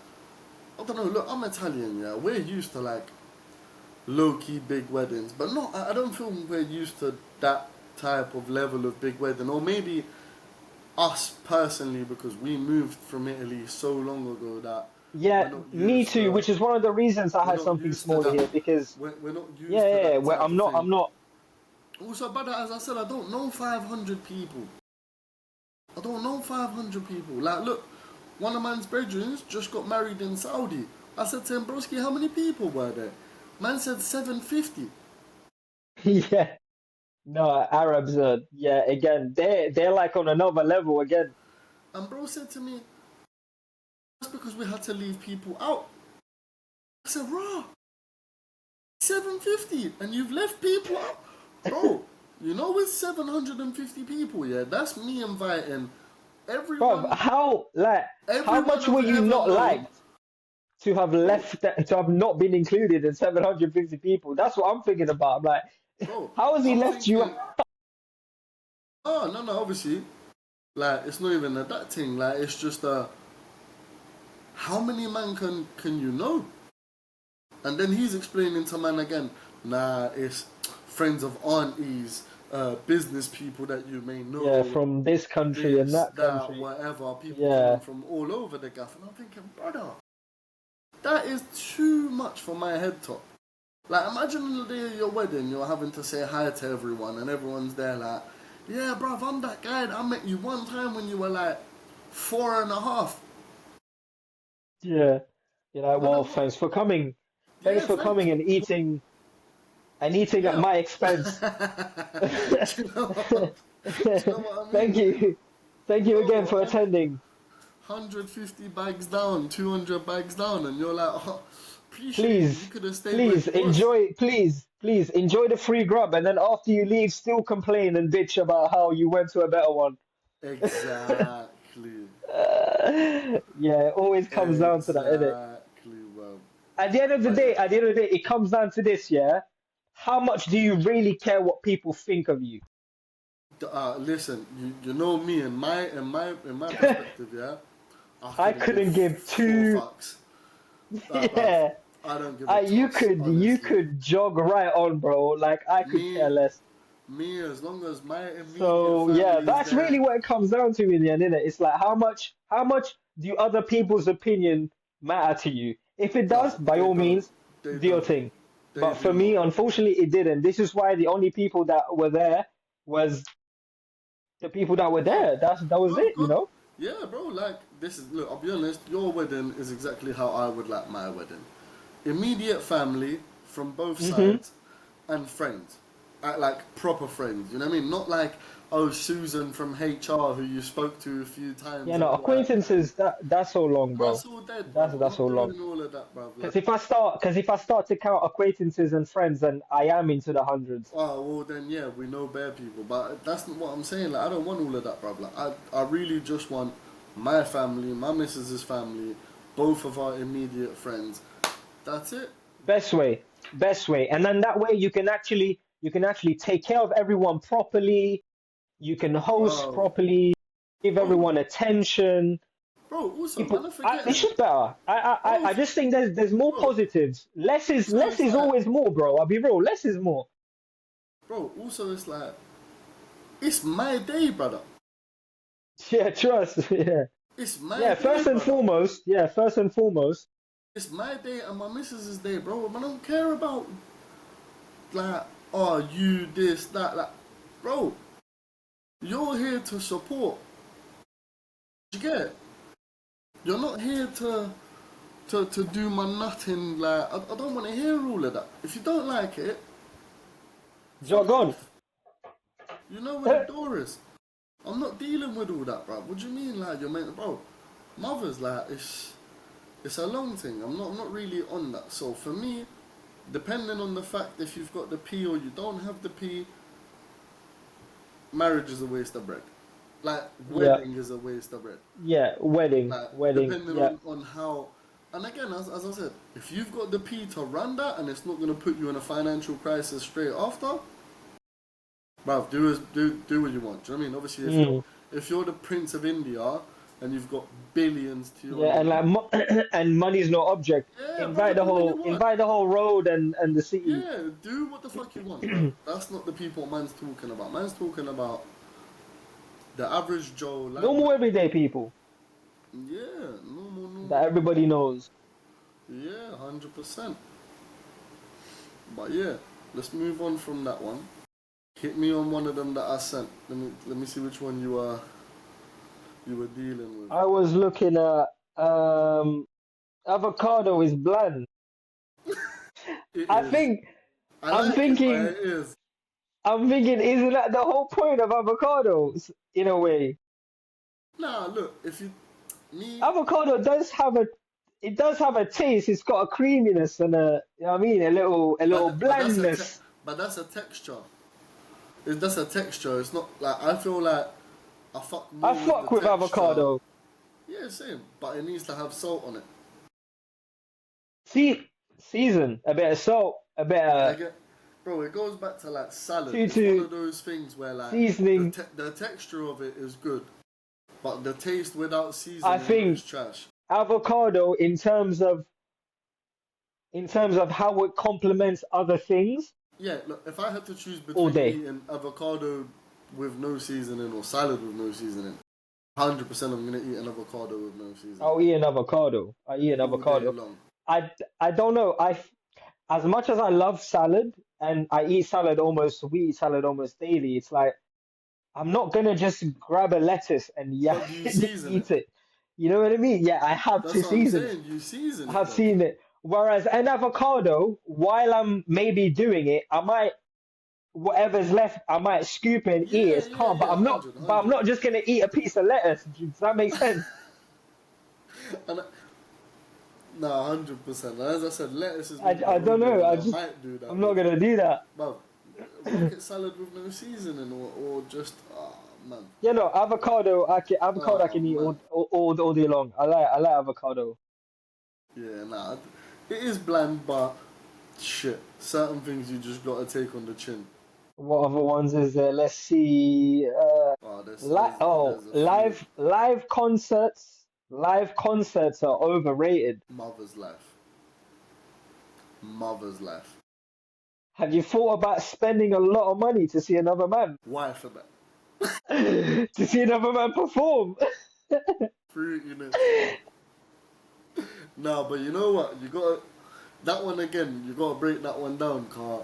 I don't know. Look, I'm Italian, yeah. We're used to like low key big weddings, but not. I don't feel we're used to that type of level of big wedding, or maybe us personally because we moved from Italy so long ago that Yeah, we're not me used too, to which is one of the reasons I we're had not something used to smaller that here because we're not yeah, used to yeah, yeah, that where type of thing. I'm not. Also, but as I said, I don't know 500 people. I don't know 500 people. Like, look, one of man's brethren just got married in Saudi. I said to him, broski, how many people were there? Man said 750. Yeah, no, Arabs are yeah, again, they're like on another level again. And bro said to me, that's because we had to leave people out. I said, raw, 750, and you've left people out? Bro, you know it's 750 people, yeah? That's me inviting Bruv, everyone, how everyone much were I've you ever not known. liked to have Bro, left to have not been included in 750 people? That's what I'm thinking about. I'm like, bro, how has he I'm left you? thinking, oh, no, no, obviously, like, it's not even that thing. Like, it's just, how many man can you know? And then he's explaining to man again, nah, it's friends of aunties, business people that you may Yeah, know, from this country and this, that that, country. whatever, people coming Yeah, from all over the gaff. And I'm thinking, brother, that is too much for my head top. Like, imagine on the day of your wedding, you're having to say hi to everyone, and everyone's there like, yeah, bruv, I'm that guy that I met you one time when you were like 4.5. yeah. You're like, Man, well, I'm not. thanks for coming. Thanks Yeah, for thanks. coming and eating at Yeah. my expense. Do you know what? Do you know what I Thank mean? you. Thank you again Bro, for attending. 150 bags down, 200 bags down, and you're like, oh, appreciate it. You Please, could have stayed where please you was. enjoy, please enjoy the free grub, and then after you leave, still complain and bitch about how you went to a better one. Exactly. Yeah, it always comes down to that, innit? Exactly, bro. At the end of the But yeah, day, it comes down to this, yeah? How much do you really care what people think of you? listen, you know me in my perspective, yeah. I I couldn't give couldn't give four two, fucks, bruv. yeah. I don't give a You toss, you honestly. could jog right on, bro. Like I could Me, care less. me, as long as my immediate So yeah, family is that's really there. what it comes down to in the end, innit? It's like how much do other people's opinion matter to you? If it does, by They all don't. means, They do your don't. thing. They But for do me, not. unfortunately, it didn't. This is why the only people that were there was the people that were Bro, there. That was bro, it, you God, know? yeah, bro. Like this is. Look, I'll be honest. Your wedding is exactly how I would like my wedding. Immediate family from both Hmm. sides, and friends, like proper friends. You know what I mean? Not like oh Susan from HR who you spoke to a few Yeah, times no, at work. acquaintances that's so long, That's bro. all dead, bro. I'm That's not so long. doing all of that, bro. Like, Because if I start to count acquaintances and friends, then I am into the hundreds. oh well, then yeah, we know bare people, but that's not what I'm saying. Like, I don't want all of that, bro. Like, I really just want my family, my missus's family, both of our immediate friends. That's it, Best way, best way, and then that way you can actually take care of everyone properly. You can host bro. properly, give Bro, everyone attention. bro. Also, man, People, I'm it's forgetting, just better. bro. I just think there's more Bro, positives. Less is also less it's is like, always more, bro. I'll be real. Less is more. bro. Also, it's like, it's my day, brother. Yeah, trust. Yeah, It's my yeah. day, First and brother. foremost, yeah. First and foremost, It's my day and my missus's day, bro. I don't care about like, oh, you this that, like, bro. You're here to support. You get it? You're not here to do my nothing. Like, I don't want to hear all of that. If you don't like it, jog fuck on. off. You know where the door is. I'm not dealing with all that, bro. What do you mean, like, you're meant, bro? Mother's like, it's a long thing. I'm not really on that. So for me, depending on the fact if you've got the P or you don't have the P, marriage is a waste of bread. Like Yeah, wedding is a waste of bread. yeah. Wedding, Like wedding. depending Yeah. on how. And again, as I said, if you've got the P to run that and it's not going to put you in a financial crisis straight after, bruv, do what you want. Do you know what I mean? Obviously, Mm. if you're the Prince of India and you've got billions to your Yeah, and name, like and money's no object. yeah, brother, do what you want. Invite the whole road and the city. Yeah, do what the fuck you want, bruv. That's not the people man's talking about. Man's talking about the average Joe lad. Normal everyday people Yeah, normal. that everybody knows. Yeah, 100%. But yeah, let's move on from that one. Hit me on one of them that I sent. Let me see which one you were dealing with. I was looking at avocado is bland. It I is. think I I'm like it, but thinking it is. I'm thinking isn't that the whole point of avocados in a way? Nah, look, if you me, Avocado does have a taste. It's got a creaminess and a you know what I mean a little but that's blandness. but that's a texture. That's a texture. It's not like I feel like I fuck I more with the fuck with texture. avocado. Yeah, same. But it needs to have salt on it. See, season a bit of salt, a bit I of get, bro. It goes back to like salad. It's one to of those things where like seasoning. the texture of it is good, but the taste without I seasoning is think trash. avocado in terms of how it complements other things Yeah, look, if I had to choose all between day. eating avocado with no seasoning or salad with no seasoning, 100% I'm gonna eat an avocado with no seasoning I'll eat an avocado. I eat an all day avocado. long. I don't know. As much as I love salad and I eat salad almost we eat salad almost daily. It's like I'm not gonna just grab a lettuce and yeah But do you season it? eat it. You know what I mean? Yeah, I have to That's what I'm season it. saying. You season I it have though. seen it. Whereas an avocado, while I'm maybe doing it, I might whatever's left, I might scoop and eat it Yeah, as yeah, calm. yeah. 100, But I'm 100. not just gonna eat a piece of lettuce. Does that make sense? And no, 100%. As I said, lettuce is maybe the I don't only know. one I might do that I'm not with. gonna do that. But rocket salad with no seasoning or just, oh man. You know, avocado I Oh can eat man. all day long. I like avocado. Yeah, nah. It is bland, but shit. Certain things you just gotta take on the chin. What other ones is there? Let's see. Oh, there's a few. Live concerts. Live concerts are overrated. Mother's life. Mother's life. Have you thought about spending a lot of money to see another man? Why for that? To see another man perform? Fruitiness. Nah, but you know what? You gotta that one again. You gotta break that one down, car.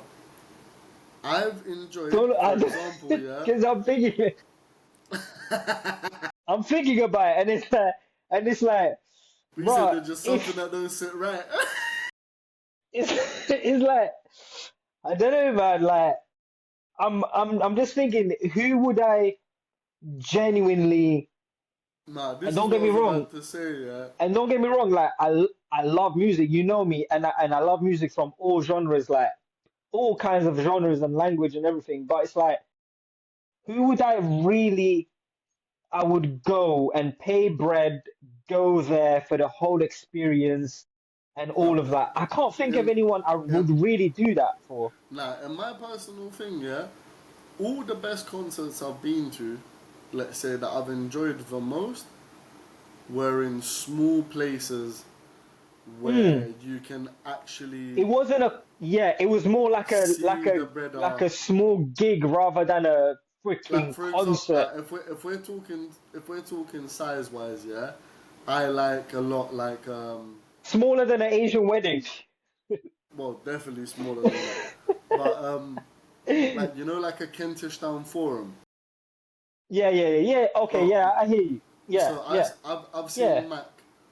I've enjoyed, Don't for example, yeah. because I'm thinking about it, and it's like, We said bro, there's just something if that don't sit right. it's it's like I don't know, man. Like I'm just thinking, who would I genuinely? Nah, And this is don't what get I me was wrong. about to say, yeah. And don't get me wrong. Like I love music. You know me, and I love music from all genres, like all kinds of genres and language and everything. But it's like, who would I really? I would go and pay bread, go there for the whole experience and all Bruv, of that. I can't think of in, anyone I would really do that for. in my personal thing, yeah, all the best concerts I've been to, let's say that I've enjoyed the most, were in small places where Mm. you can actually It wasn't a yeah. It was more see the bread. like a small gig rather than a Like freaking for example, concert. if we're talking size wise, yeah, I like a lot like Smaller than an Asian wedding. well definitely smaller than that, but like like a Kentish Town Forum. Yeah. Okay, So yeah, I hear you. Yeah, so yeah, I've yeah. seen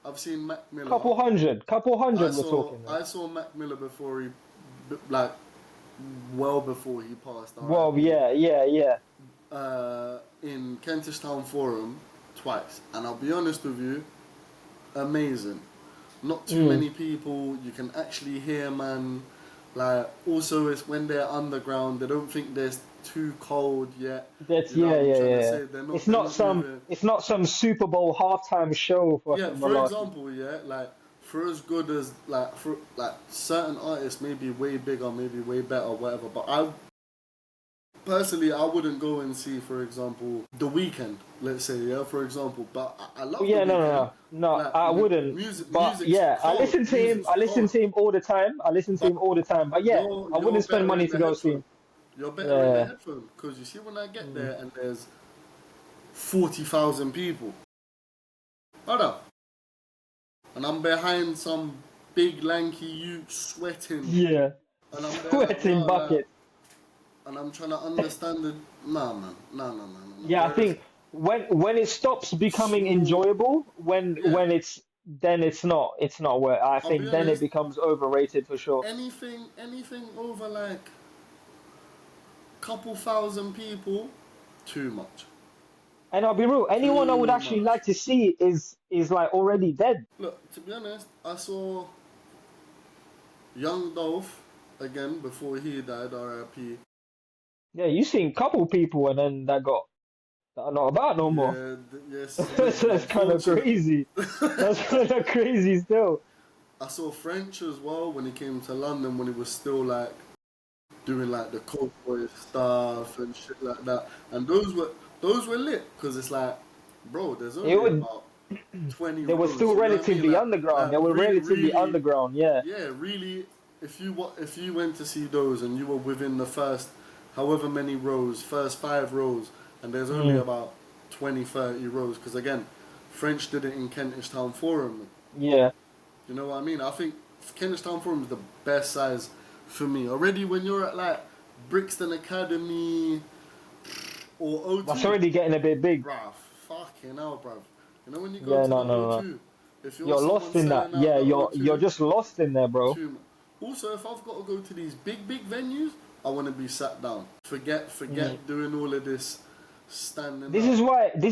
I've seen Mac Miller. Couple I hundred. We're saw talking now. I saw Mac Miller before like well before he passed. Well, R.I.P. yeah. In Kentish Town Forum twice, and I'll be honest with you, amazing. Not too Mm. many people. You can actually hear, man. Like also, it's when they're underground. They don't think there's too cold yet. That's You know yeah, what I'm yeah, trying to yeah. say? They're not moving. It's not some Super Bowl halftime show for Yeah, some for malarkey. example, yeah, like for as good as for like certain artists may be way bigger, maybe way better, whatever. But I personally, I wouldn't go and see, for example, The Weekend. Let's say, yeah, for example. But I Oh love The yeah, Weekend. no, I wouldn't. But yeah, Music's I listen cold. to him all the time. I listen to But him all the time. But yeah, I you're wouldn't spend better money in to the go see headphone. him. You're better in the Yeah. headphone because you see when I get Mm. there and there's 40,000 people, brother, and I'm behind some big lanky youth sweating, Yeah. and I'm there like Sweating raw, like, buckets. and I'm trying to understand the nah, man, nah. Yeah, I Whereas think when it stops becoming small, enjoyable, yeah, when it's then it's not worth. I I'll be think then it honest. becomes overrated for sure. Anything over like couple thousand people, too much, And I'll be real, anyone I would too actually much. like to see is like already dead. Look, to be honest, I saw Young Dolph again before he died, R.I.P. Yeah, you seen couple people and then that are not about no more. Yeah, yes, he did. That's kind of Unfortunately, crazy. That's kind of crazy still. I saw French as well when he came to London when he was still like doing like the Coke Boy stuff and shit like that. And those were lit because it's like, bro, there's It only would about 20 they were rows. still You know what I mean? relatively underground. They were relatively Really, underground, yeah. yeah, really. If you went to see those and you were within the first, however many rows, first 5 rows, and there's only Mm, about 20, 30 rows, because again, French did it in Kentish Town Forum. yeah. You know what I mean? I think Kentish Town Forum is the best size for me. Already when you're at like Brixton Academy or That's O2, already getting a bit big. bruv, fucking hell, bruv. You know when you go Yeah, to the no. O2, if you're You're lost someone in that. selling out Yeah, the you're O2, just lost in there, bro. too. Also, if I've got to go to these big venues, I want to be sat down. Mm. Forget doing all of this standing This up.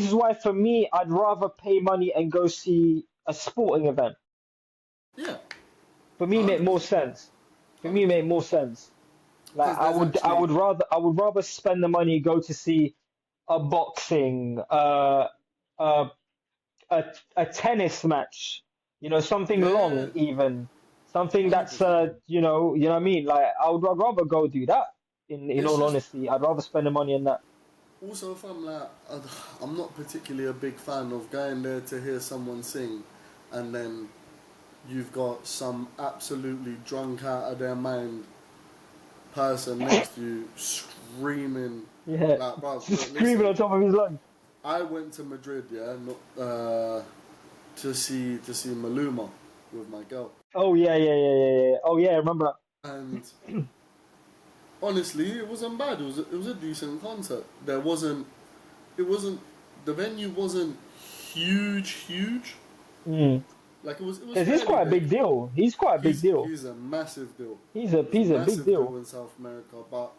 is why for me I'd rather pay money and go see a sporting event. Yeah, For me, make more 100%, sense. For me, 100%. make more sense. Like Because there's actually I would rather spend the money go to see a boxing, uh, a tennis match, something yeah, yeah, yeah, long, even something that's 100%. you know what I mean. Like I'd rather go do that. In It's all just honesty, I'd rather spend the money on that. also if I'm like I'm not particularly a big fan of going there to hear someone sing, and then you've got some absolutely drunk out of their mind person next to you screaming Yeah, like, bro, look, screaming listen. on top of his lungs. I went to Madrid, yeah, not, to see Maluma with my girl, Oh yeah. Oh yeah, I remember and that. honestly, it wasn't bad. It was a decent concert. It wasn't the venue wasn't huge. Mm. Like it was Because he's fairly quite a big. big deal. He's quite a big deal. He's a massive deal. He's a He's a big massive deal deal. in South America, but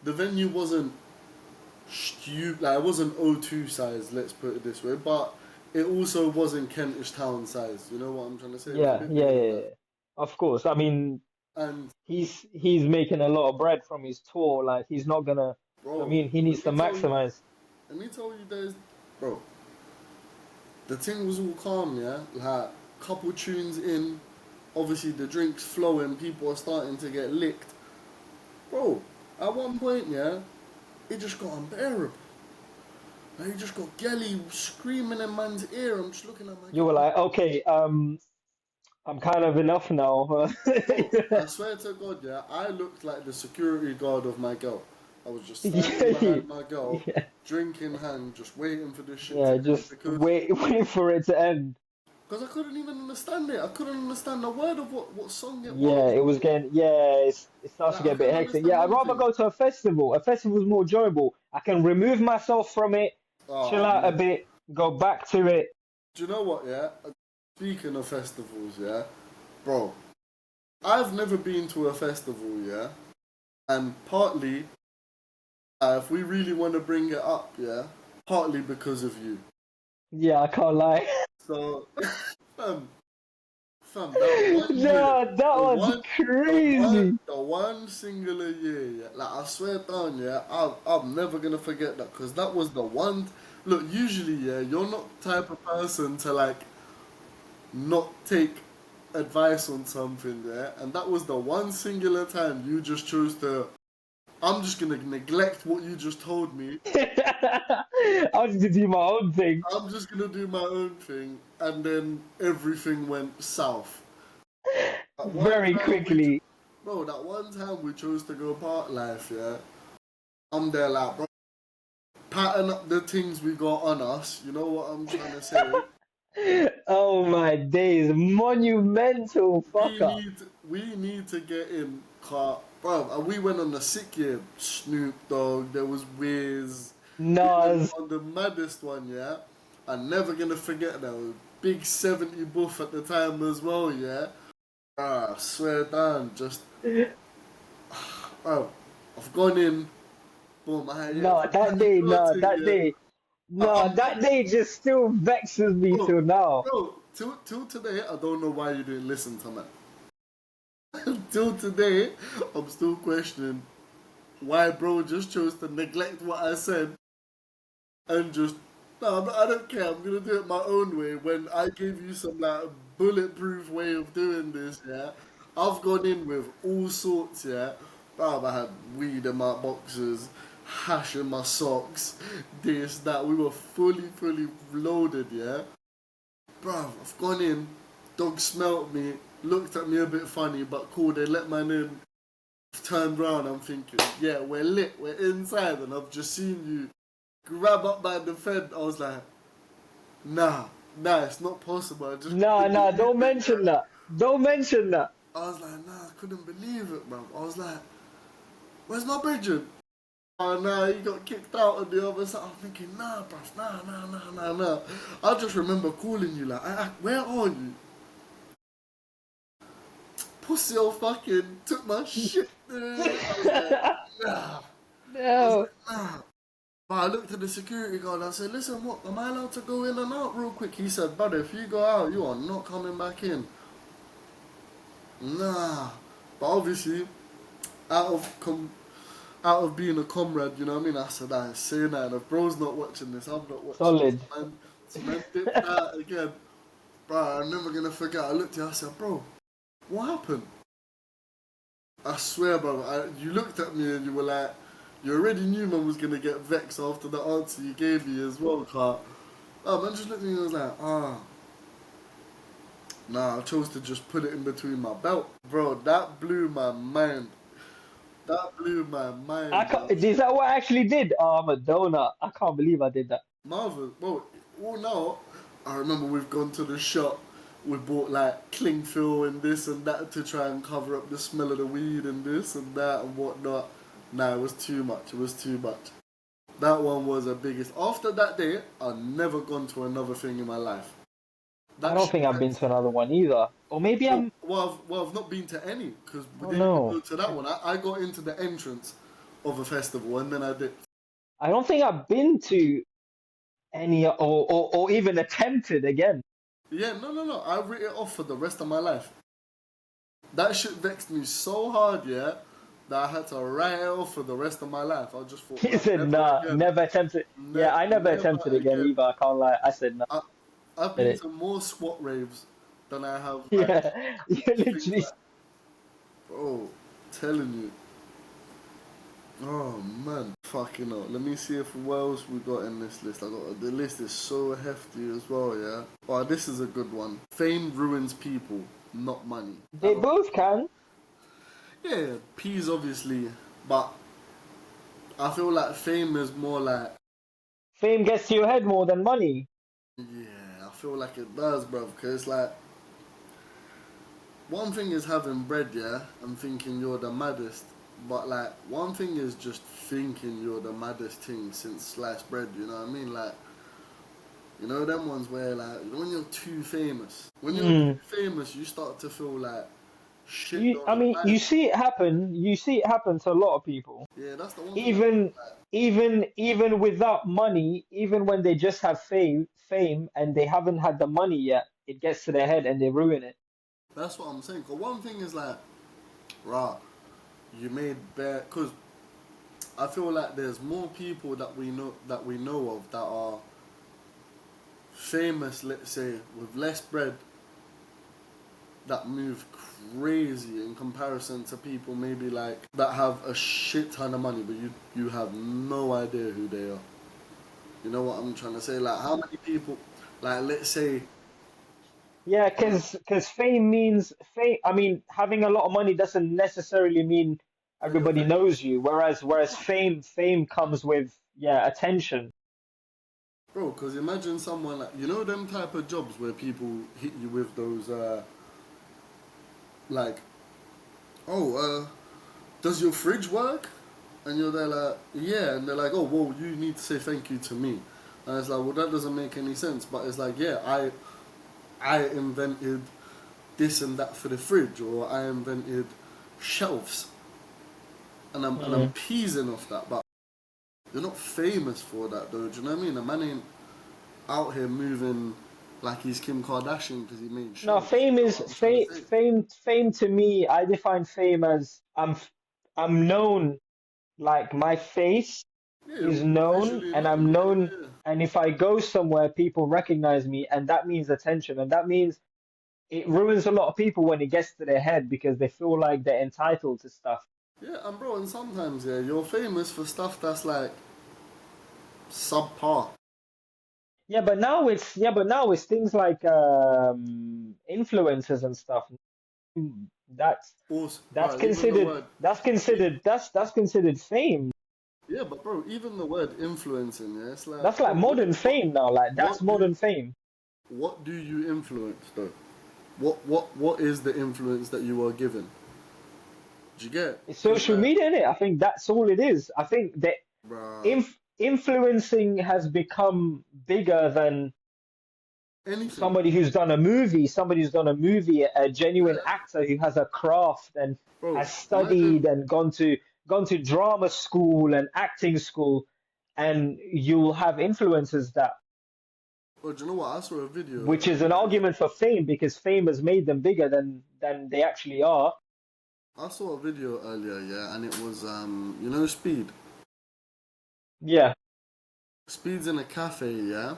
the venue wasn't stupid. Like it wasn't O2 size. Let's put it this way, but it also wasn't Kentish Town size. You know what I'm trying to say? It was a bit bigger than that. Yeah. Of course. I mean, And he's making a lot of bread from his tour. Like he's not gonna. I bro, mean, he let needs to me tell you, maximize. there's, bro, the thing was all calm, yeah. Like couple tunes in, obviously the drinks flowing, people are starting to get licked, bro. At one point, yeah, it just got unbearable. Like, you just got Gelly screaming in man's ear. I'm just looking at my You girl. were like, okay, I'm kind of enough now. Bro, I swear to God, yeah, I looked like the security guard of my girl. I was just standing Yeah, behind my girl, yeah, drink in hand, just waiting for this shit to yeah. end Just because wait for it to end. I couldn't even understand it. I couldn't understand the word of what song it Yeah, was, it was bro. getting, yeah, it starts to Like, get I a bit couldn't hectic. understand Yeah, I'd rather anything. go to a festival. A festival's more enjoyable. I can remove myself from it, chill Oh, out a mate. bit, go back to it. Do you know what, yeah? Speaking of festivals, yeah? Bro, I've never been to a festival, yeah? And partly, if we really want to bring it up, yeah? Partly because of you. Yeah, I can't lie. So, um, Fam, that one year, No, that the was one, crazy. the one singular year, yeah. Like I swear down, yeah, I'm never gonna forget that because that was the one. Look, usually, yeah, you're not the type of person to like not take advice on something, yeah, and that was the one singular time you just chose to. I'm just gonna neglect what you just told me. I was to do my own thing I'm just gonna do my own thing, and then everything went south. That one very time we, quickly. bro, that one time we chose to go park life, yeah. I'm there like, bro, pattern up the things we got on us. You know what I'm trying to say? Oh my days, monumental fucker. We need to get in car, bro. And we went on the sick year. Snoop Dogg, there was Wiz. We went Nas. on the maddest one, yeah. I'm never gonna forget that. Was big 70 buff at the time as well, yeah. Ah, swear down, just bro. I've gone in, boom. I had, yeah, No, I that had day, your no, thing, that yeah. day, no, I'm that not, day just still vexes me bro, till now. bro. Till today, I don't know why you didn't listen to me. Till today, I'm still questioning why bro just chose to neglect what I said and just no, I don't care. I'm gonna do it my own way. When I gave you some like bulletproof way of doing this, yeah, I've gone in with all sorts, yeah. Bruv, I had weed in my boxers, hash in my socks, this, that. We were fully loaded, yeah. Bruv, I've gone in, dog smelt me, looked at me a bit funny, but cool, they let man in. Turned round, I'm thinking, yeah, we're lit, we're inside, and I've just seen you grab up by the fence. I was like, nah, it's not possible. I just Nah, couldn't nah, believe don't it, mention yeah. that. Don't mention that. I was like, nah, I couldn't believe it, bro. I was like, where's my bridget? Oh, nah, he got kicked out on the other side. I'm thinking, nah, bruv, nah. I just remember calling you, like, where are you? Pussy old fucking took my shit, dude. I was like, nah. I was No. like, nah. But I looked at the security guard and I said, listen, what, am I allowed to go in and out real quick? He said, brother, if you go out, you are not coming back in. Nah. But obviously, out of out of being a comrade, you know what I mean? I said, I ain't saying that. And if bro's not watching this, I'm not watching this. Solid. Man dipped out again. Bro, I'm never going to forget. I looked at you, I said, bro, what happened? I swear, bro, you looked at me and you were like, you already knew man was going to get vexed after the answer you gave me as well, Carl. Oh, man just looked at me and was like, nah, I chose to just put it in between my belt. Bro, that blew my mind. That blew my I mind, can't, bro. is that what I actually did? Oh, I'm a donut. I can't believe I did that. Marvel, bro, well, now, I remember we've gone to the shop, we bought like cling film and this and that to try and cover up the smell of the weed and this and that and whatnot. Nah, it was too much, it was too much. That one was the biggest. After that day, I've never gone to another thing in my life. I That don't shit think I've been vexed to me. another one either. Or maybe Oh, I'm. I've not been to any because we Oh didn't even no. go to that one. I got into the entrance of a festival and then I did. I don't think I've been to any or even attempted again. Yeah, no. I wrote it off for the rest of my life. That shit vexed me so hard, yeah, that I had to write it off for the rest of my life. I just thought, He nah, said, never nah, again. never attempted. Yeah, I never Never attempted again again. either. I can't lie. I said, nah, I, I've did been it. to more squat raves than I have, like, Yeah, you things literally. like, bro, telling you. Oh man, fucking hell. Let me see if what else we got in this list. The list is so hefty as well, yeah. Oh, this is a good one. Fame ruins people, not money. I They don't. both can. Yeah, P's obviously, but I feel like fame is more like. Fame gets to your head more than money. Yeah, I feel like it does, bro. Because it's like one thing is having bread, yeah, and thinking you're the maddest. But like one thing is just thinking you're the maddest thing since sliced bread. You know what I mean? Like you know them ones where like when you're too famous. When you're too Mm. famous, you start to feel like shit You, don't I mean, apply you to you. see it happen. You see it happen to a lot of people. Yeah, that's the one thing I feel Even, like. even without money, even when they just have fame, and they haven't had the money yet, it gets to their head and they ruin it. That's what I'm saying. 'Cause one thing is like, rah, you made bare. Because I feel like there's more people that we know of that are famous, let's say, with less bread that move crazy in comparison to people maybe like that have a shit ton of money, but you have no idea who they are. You know what I'm trying to say? Like how many people, like let's say, Yeah, because fame means fame. I mean, having a lot of money doesn't necessarily mean that you're everybody famous, knows you. Whereas fame comes with, yeah, attention. bro. Because imagine someone like them type of jobs where people hit you with those like, oh, does your fridge work? And you're there like, yeah, and they're like, oh, well, you need to say thank you to me. And it's like, well, that doesn't make any sense. But it's like, yeah, I invented this and that for the fridge, or I invented shelves, and I'm Mm. peasing off that. But you're not famous for that, though. Do you know what I mean? A man ain't out here moving like he's Kim Kardashian because he made No, shelves. fame You know is what I'm trying to say? fame to me. I define fame as I'm known, like my face Yeah, is you're known, visually and known. I'm known, Yeah, yeah. and if I go somewhere, people recognize me, and that means attention, and that means it ruins a lot of people when it gets to their head because they feel like they're entitled to stuff. Yeah, and bro, and sometimes you're famous for stuff that's like subpar. But now it's things like influencers and stuff. That's Also, bro, even the word, that's considered fame. yeah, but bro, even the word influencing, yeah, it's like, That's like bro, modern fame now. Like that's what do modern fame. what do you influence though? What is the influence that you are given? Do you get? It's Because social like, media, innit? I think that's all it is. I think that bruh, influencing has become bigger than anything, somebody who's done a movie, a genuine yeah, actor who has a craft and bro. has Imagine, studied and gone to drama school and acting school, and you'll have influencers that, bro. Do you know what? I saw a video which is an earlier. argument for fame because fame has made them bigger than they actually are. I saw a video earlier, yeah, and it was Speed. Yeah. Speed's in a cafe, yeah,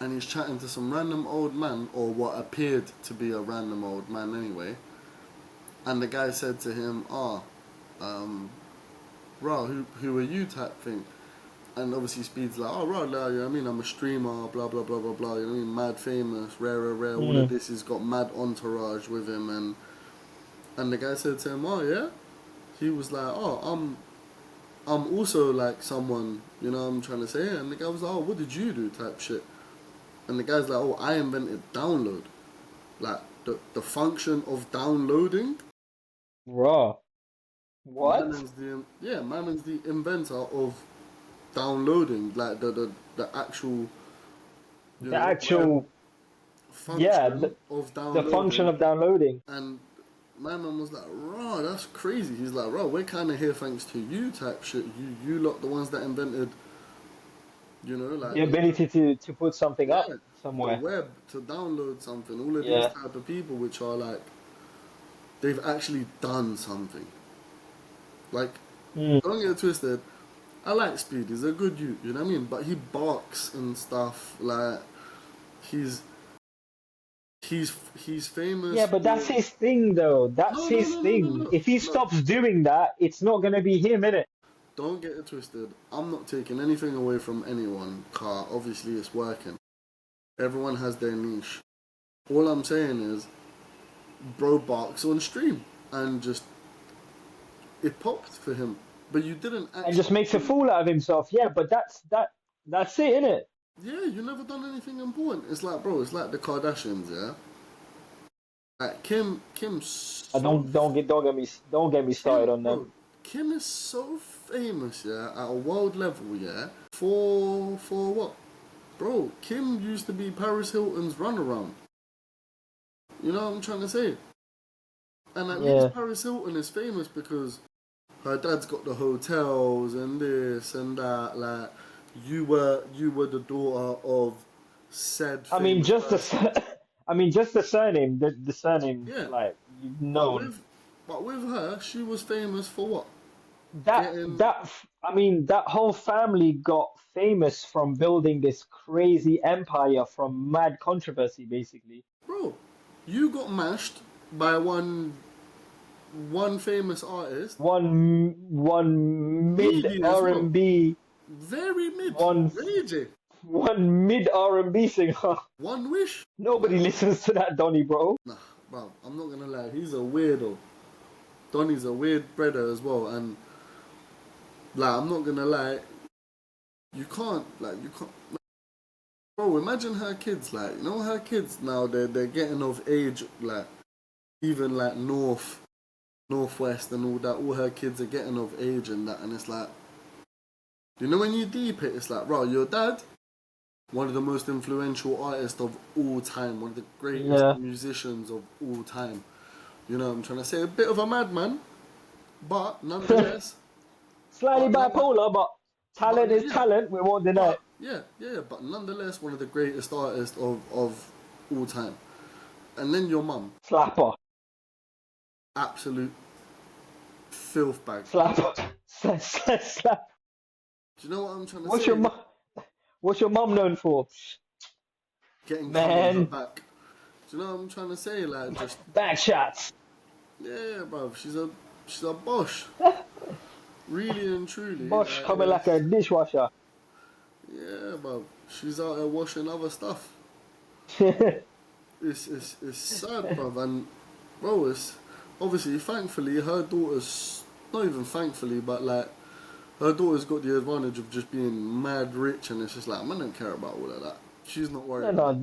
and he's chatting to some random old man, or what appeared to be a random old man anyway. And the guy said to him, "Ah, um, bro, who are you?" type thing. And obviously Speed's like, "Oh, right, you know what I mean? I'm a streamer, blah blah blah blah blah. You know what I mean? Mad famous, rare, rare, rare. All of Mm. this. He's got mad entourage with him." And the guy said to him, "Oh yeah." He was like, "Oh, I'm also like someone. You know what I'm trying to say?" And the guy was like, "Oh, what did you do?" type shit. And the guy's like, "Oh, I invented download, like the function of downloading." Raw. What? Man is the inventor of downloading, like the actual The web actual, yeah, function of the function downloading. of downloading. And my man was like, "Raw, that's crazy." He's like, "Raw, we're kind of here thanks to you type shit. You lot the ones that invented, The like ability to put something up yeah, the somewhere. web to download something. All of these Yeah. type of people, which are like they've actually done something. Like, Mm. don't get it twisted. I like Speed. He's a good youth. You know what I mean? But he barks and stuff. Like he's he's famous Yeah, but that's for his thing, though. That's no no his no no no thing. no If he no. stops doing that, it's not gonna be him, innit? Don't get it twisted. I'm not taking anything away from anyone. Car obviously it's working. Everyone has their niche. All I'm saying is, bro barks on stream and just it popped for him. But you didn't And just actually makes a do. fool out of himself. Yeah, but that's it, innit? Yeah, you never done anything important. It's like, bro, it's like the Kardashians, yeah. Like Kim's I so don't get me started Kim, on them. bro. Kim is so famous, yeah, at a world level, yeah. For what, bro? Kim used to be Paris Hilton's runaround. You know what I'm trying to say? And at least Yeah. Paris Hilton is famous because her dad's got the hotels and this and that. Like you were the daughter of said I mean, famous person. I mean, just the surname, the surname, Yeah, like you've but known with her, she was famous for what? Getting I mean, that whole family got famous from building this crazy empire from mad controversy, basically. bro, you got mashed by one famous artist, One mid meaty as well, R&B, very mid, one raging. one mid R&B singer. One wish. Nobody listens to that Donny, bro. Nah, bro, I'm not gonna lie, he's a weirdo. Donny's a weird brother as well, and like I'm not gonna lie, you can't. Bro, imagine her kids, like you know her kids now they're getting of age, like even like northwest and all that. All her kids are getting of age and that, and it's like you know when you deep it, it's like bro, your dad, one of the most influential artists of all time, one of the greatest Yeah, musicians of all time. You know what I'm trying to say? A bit of a madman, but nonetheless, slightly but none, bipolar, but but talent is yeah, talent. We won't deny it. but yeah, but nonetheless, one of the greatest artists of all time. And then your mum, Slapper, absolute filth bag. slapper, slap. Do you know what I'm trying to What's your say? mum? What's your mum known for? Getting cum on her Man, back. Do you know what I'm trying to say? Like just back shots. yeah, bro. She's a bosh, really and truly. Bosh Like coming like a it's dishwasher. yeah, bro. She's out there washing other stuff. It's sad, bro. And bro, it's obviously thankfully her daughter's not even thankfully, but like her daughter's got the advantage of just being mad rich, and it's just like man don't care about all of that. She's not No, worried no, about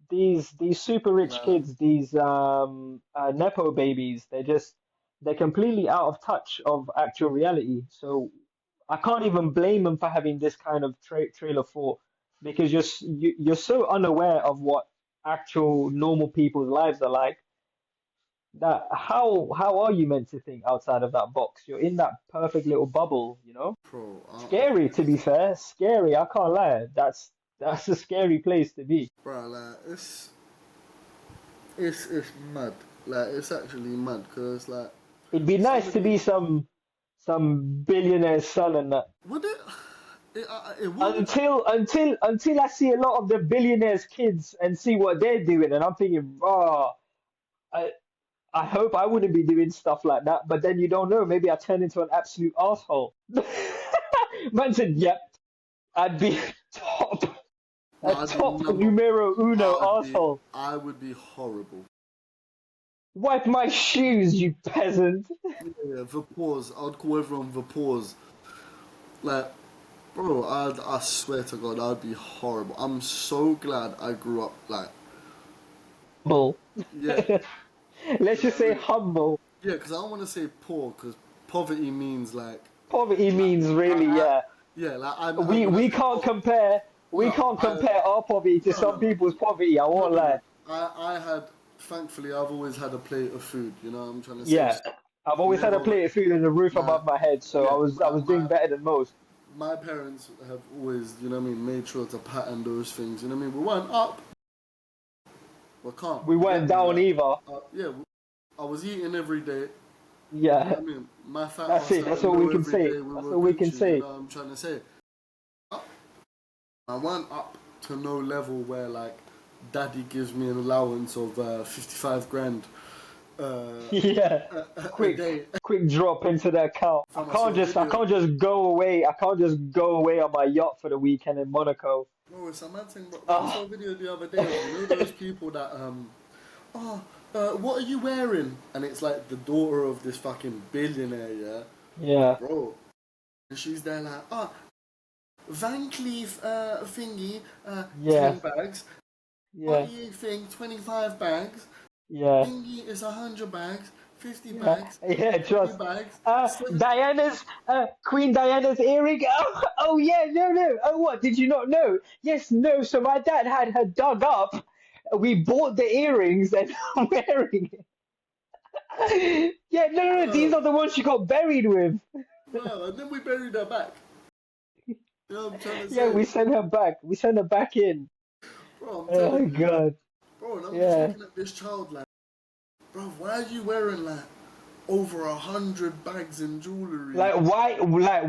these super rich like kids, these nepo babies, they're completely out of touch of actual reality. So I can't even blame them for having this kind of trailer thought because you're so unaware of what actual normal people's lives are like that how are you meant to think outside of that box? You're in that perfect little bubble, you know? pro. Scary to be fair, scary, I can't lie. That's a scary place to be. Bro, like it's mad. Like it's actually mad because like It'd be some nice of to the be some billionaire's son and that. would it it would Until I see a lot of the billionaires' kids and see what they're doing, and I'm thinking, oh, I I hope I wouldn't be doing stuff like that. But then you don't know. Maybe I turn into an absolute asshole. Man said, "Yep, I'd be top no, a I'd be top number numero uno asshole. I would be horrible. Wipe my shoes, you peasant." Yeah, vapors. I'd call everyone vapors. Like, bro, I swear to God, I'd be horrible. I'm so glad I grew up like, Humble. yeah, Let's just say humble. yeah, because I don't want to say poor, because poverty means Poverty like, means really, yeah. yeah, like We when I we say can't poor, compare we no, can't compare our poverty to some no, people's poverty. I no, won't no, lie. no. I had, thankfully, I've always had a plate of food. You know what I'm trying to say? Yeah, So I've always had a never, plate of food and a roof my, above my head, so yeah, I was doing better than most. my parents have always, you know what I mean, made sure to pattern those things. You know what I mean? We weren't up, we can't. We You get weren't me? down Like, either. yeah, I was eating every day. You know Yeah, what I mean? My fat that's ass it. had That's to all we know can every say. day we That's were all we can Gucci. You say. know what I'm trying to say? I went up to no level where like daddy gives me an allowance of 55 grand Yeah, a quick, day. quick drop into the account. Fam, I saw a I video. can't just go away. I can't just go away on my yacht for the weekend in Monaco. Bro, it's a mad thing, bro. I saw a Oh, video the other day of, you know, those people that, oh, what are you wearing? And it's like the daughter of this fucking billionaire, yeah? yeah, Bro. And she's there like, Van Cleef thingy, yeah, 10 bags. What yeah, do you think? 25 bags. yeah. Thingy is 100 bags. 50 Yeah, bags. yeah, 50 trust. bags. 70. Queen Diana's earring. Oh yeah, no, no. Oh, what? Did you not know? Yes, no. So my dad had her dug up. We bought the earrings and I'm wearing it. Yeah, no, no, no. These Bro, are the ones she got buried with. bro. And then we buried her back. You know what I'm trying to Yeah, say? we sent her back. We sent her back in. Bro, I'm Oh telling my you, like, God. bro, and I'm just Yeah. looking at this child like, bro, why are you wearing like over 100 bags in jewelry? Why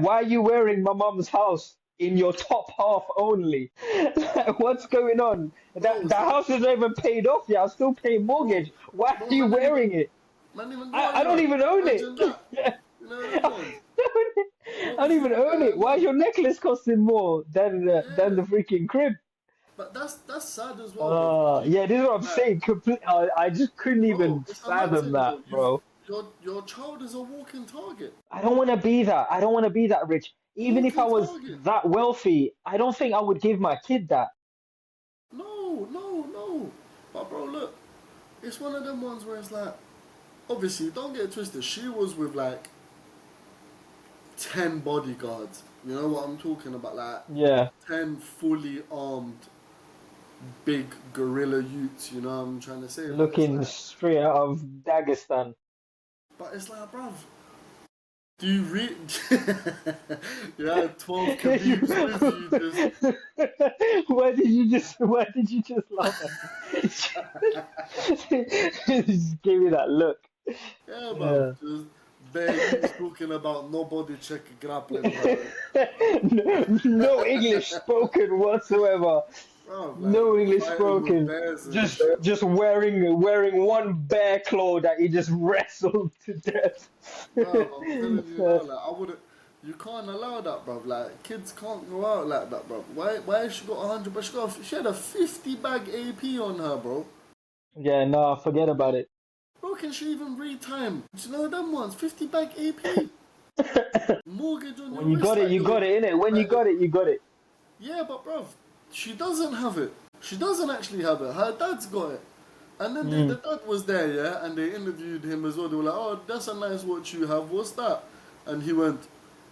are you wearing my mum's house in your top half only? Like, what's going on? Bro, That house is not even paid off yet. I'm still paying bro, mortgage. Why are bro, you wearing it? man even got I don't you. even own it. Imagine that. You know them ones. I don't Obviously, even own it. Why is your necklace costing more than yeah. the freaking crib? But that's sad as well, bro. Because you, Yeah, this is what I'm like, saying. I just couldn't bro, even it's a mad fathom thing, bro. that, bro. Your child is a walking target. I don't want to be that. I don't want to be that rich. Even if I Walking was target. that wealthy, I don't think I would give my kid that. No, no, no. But bro, look, it's one of them ones where it's like, obviously, don't get it twisted. She was with like 10 bodyguards. You know what I'm talking about? Like Yeah, 10 fully armed big gorilla youths. You know what I'm trying to say? looking straight out of Dagestan. But it's like, bruv, do you read? You had 12 Khabibs with you, just Why did you just laugh at me? Just give me that look. yeah, bruv, Yeah. just bare youths talking about nobody check grappling, bro. No English spoken whatsoever. Bruv, like No English fighting with spoken. bears and shit. Just wearing one bear claw that he just wrestled to death. Bruv, I'm telling you now, like I wouldn't. You can't allow that, bruv. Like kids can't go out like that, bruv. Why has she got 100? But she had a 50 bag AP on her, bro. Yeah, no, forget about it. Bro, can she even read time? Do you know them ones? 50 bag AP. Mortgage on your When you wrist, got it, like you got it, innit? When you like you're, got it, you got it. yeah, but bruv, she doesn't have it. She doesn't actually have it. Her dad's got it. And then the Mm. dad was there, yeah, and they interviewed him as well. They were like, "Oh, that's a nice watch you have. What's that?" And he went,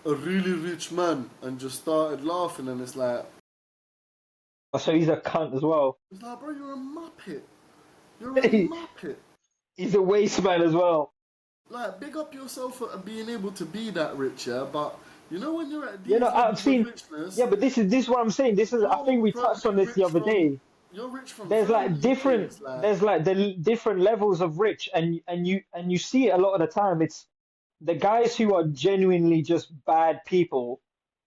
"A really rich man," and just started laughing. And So he's a cunt as well. it's like, bro, you're a muppet. You're a muppet. He's a waste man as well. Like, big up yourself for being able to be that rich, yeah. But you know when you're at You know, these I've levels of seen. richness, Yeah, but this is what I'm saying. This is. I think you're we touched on probably this the other day. rich from There's like family different. things, like There's like the different levels of rich, and you see it a lot of the time. It's the guys who are genuinely just bad people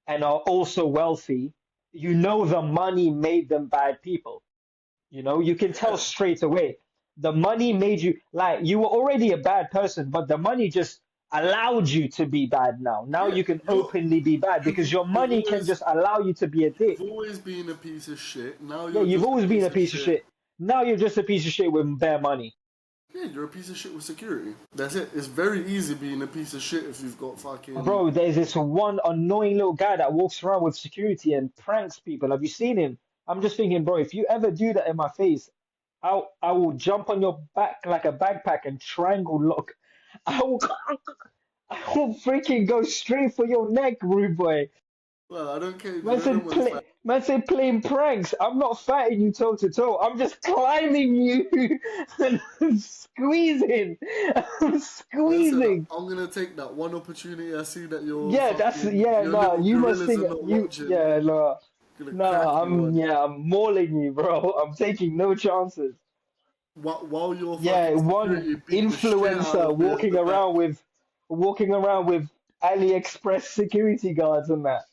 and are also wealthy. You know, the money made them bad people. You know, you can tell yeah, straight away. The money made you like you were already a bad person, but the money just allowed you to be bad now. Now yeah. you can openly be bad because your You've money can just allow you to be a dick. you've always been a piece of shit. Now Yeah, you're you've just a always been piece a of piece of shit. shit. Now you're just a piece of shit with bare money. Yeah, you're a piece of shit with security. That's it. It's very easy being a piece of shit if you've got fucking. Bro, there's this one annoying little guy that walks around with security and pranks people. Have you seen him? I'm just thinking, bro, if you ever do that in my face, I will jump on your back like a backpack and triangle lock. I will, I will freaking go straight for your neck, rude boy. Well, I don't care. You know them ones like. Man said playing pranks. I'm not fighting you toe to toe. I'm just climbing you and squeezing. I'm Man said, squeezing. I'm gonna take that one opportunity I see that Yeah, your no, little you must gorillas think are not you, watching. yeah, no, Gonna no, crack you one. I'm mauling you, bro. I'm taking no chances. While your Yeah, fucking one security beat the shit out influencer of me at the back. walking around with AliExpress security guards and that.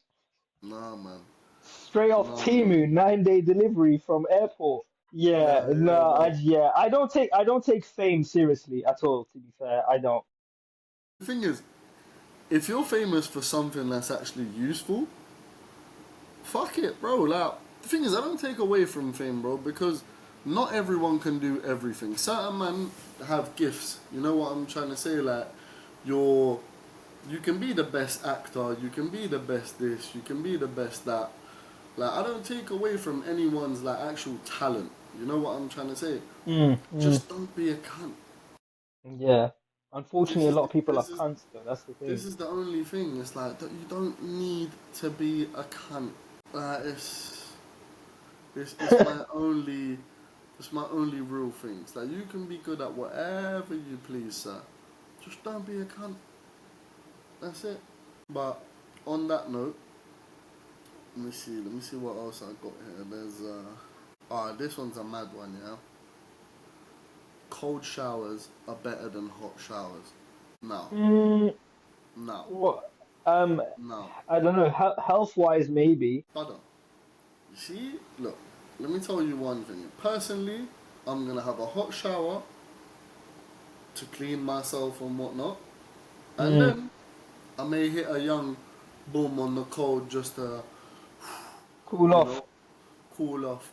Nah, man. Straight off Nah, man. Timu, 9-day delivery from airport. Yeah, Yeah, no, yeah, bro. I don't take fame seriously at all, to be fair. I don't. The thing is, if you're famous for something that's actually useful, fuck it, bro. Like, the thing is, I don't take away from fame, bro, because not everyone can do everything. Certain men have gifts. You know what I'm trying to say? Like, you're, you can be the best actor, you can be the best this, you can be the best that. Like, I don't take away from anyone's like actual talent. You know what I'm trying to say? Mm, mm, Just don't be a cunt. yeah. This Unfortunately, a is lot of people are this is cunts, though. That's the this thing. is the only thing. It's like that you don't need to be a cunt. It's my only real thing. It's like you can be good at whatever you please, sir. Just don't be a cunt. That's it. But on that note, let me see what else I got here. There's this one's a mad one, yeah. cold showers are better than hot showers. Now, Mm, now, what? Um, now. I don't know. Health wise, maybe. Brother, you see, look, let me tell you one thing. Personally, I'm gonna have a hot shower to clean myself and whatnot, and Mm, then I may hit a young boom on the cold just to, cool you off. know, cool off.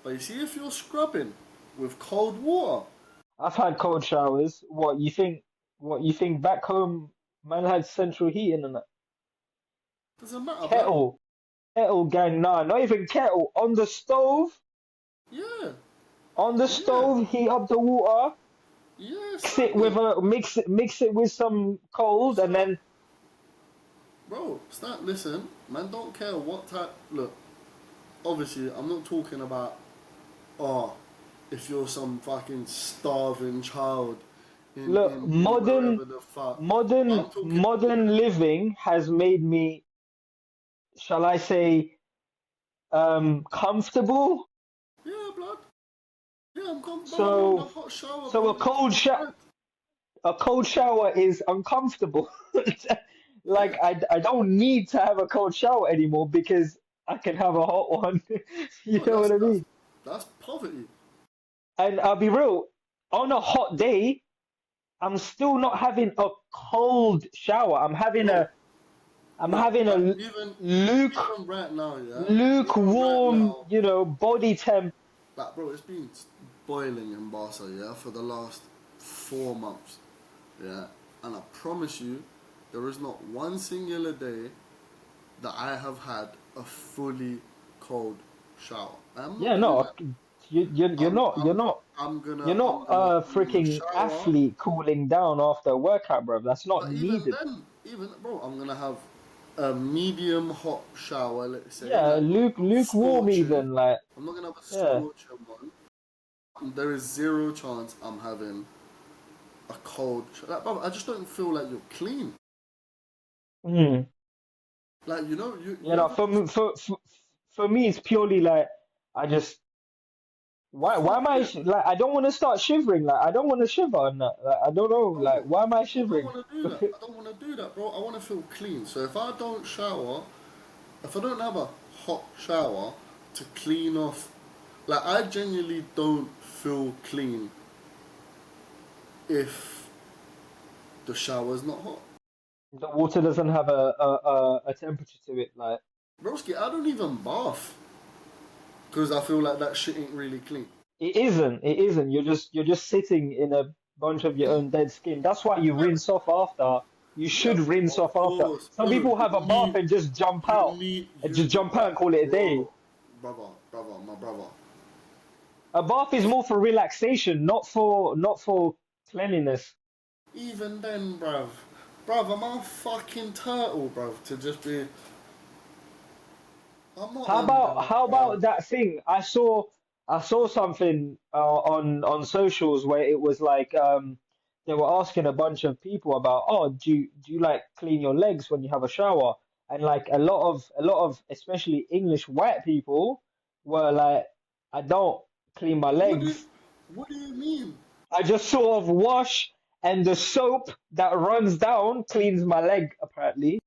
But you see, if you're scrubbing with cold water, I've had cold showers. What you think? What you think? Back home, man had central heating and that. doesn't matter, blood. Kettle, kettle gang. Nah, not even kettle. On the stove. Yeah, On the yeah, stove, heat up the water. yeah, Mix it with standard. mix it with some cold, and So, then bro, start listen, man. Don't care what type. Look, obviously, I'm not talking about oh, if you're some fucking starving child look. in Modern wherever the fuck. modern I'm talking. modern living has made me, shall I say, comfortable. Yeah, blood. Yeah, but I'm on the So hot shower, so bro. It's different. a cold shower is uncomfortable. Like Yeah, I don't need to have a cold shower anymore because I can have a hot one. You bro. know what I mean? That's poverty. And I'll be real, on a hot day, I'm still not having a cold shower. Bro, I'm look, having like a luke even right now, yeah. Even right lukewarm, now, body temp. like, bro, it's been boiling in Barca, yeah, for the last 4 months, yeah. And I promise you, there is not one singular day that I have had a fully cold shower. I'm not Yeah, doing no, that. you're I'm not I'm you're not I'm gonna freaking shower. athlete cooling down after a workout, bro. That's not But even needed. then, even bro, I'm gonna have a medium hot shower. Let's say, Yeah, like not lukewarm scorching. even, like, I'm not gonna have a yeah. scorching one. There is zero chance I'm having a cold. Like, bro, I just don't feel like you're clean. Mm. Like You you know, ever just for me, it's purely like I just you why can't am do I it. like I don't want to start shivering. Like I don't want to shiver and that. Like I don't know. Like No, why am I I don't shivering? want to do that. I don't want to do that, bro. I want to feel clean. So if I don't shower, if I don't have a hot shower to clean off, like I genuinely don't feel clean if the shower's not hot. The water doesn't have a temperature to it. Like Broski, I don't even bath because I feel like that shit ain't really clean. it isn't. It isn't. You're just sitting in a bunch of your own dead skin. That's why you Yeah, rinse off after. You yeah, should rinse of off after. course, Some bro. people have a bath and just jump out. And just jump out and call it a day. Bro, brother, my brother. A bath is more for relaxation, not for cleanliness. Even then, bruv, I'm a fucking turtle, bruv, to just be. I'm not on that, How bruv. about that thing? I saw something on socials where it was like they were asking a bunch of people about, oh, do you like clean your legs when you have a shower? And like a lot of especially English white people were like, I don't clean my What do legs. What do you mean? I just sort of wash, and the soap that runs down cleans my leg apparently.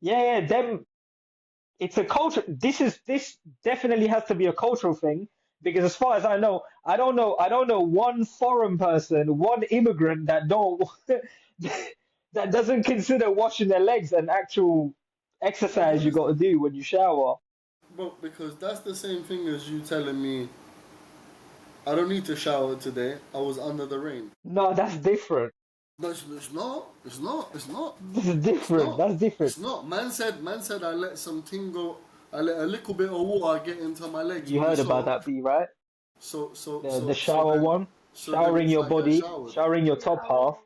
Yeah, yeah, them. It's a culture. This definitely has to be a cultural thing because, as far as I know, I don't know one foreign person, one immigrant that don't that doesn't consider washing their legs an actual Bro, exercise what you is got to do when you shower. bro? Because that's the same thing as you telling me I don't need to shower today. I was under the rain. No, that's different. No, it's not. It's not. It's not. This is It's different. not. That's different. It's not. Man said I let some tingle. I let a little bit of water get into my legs You with the heard about soap. that, B, right? So so The so so shower then one, so then showering it's your like I body, showered. showering your top half,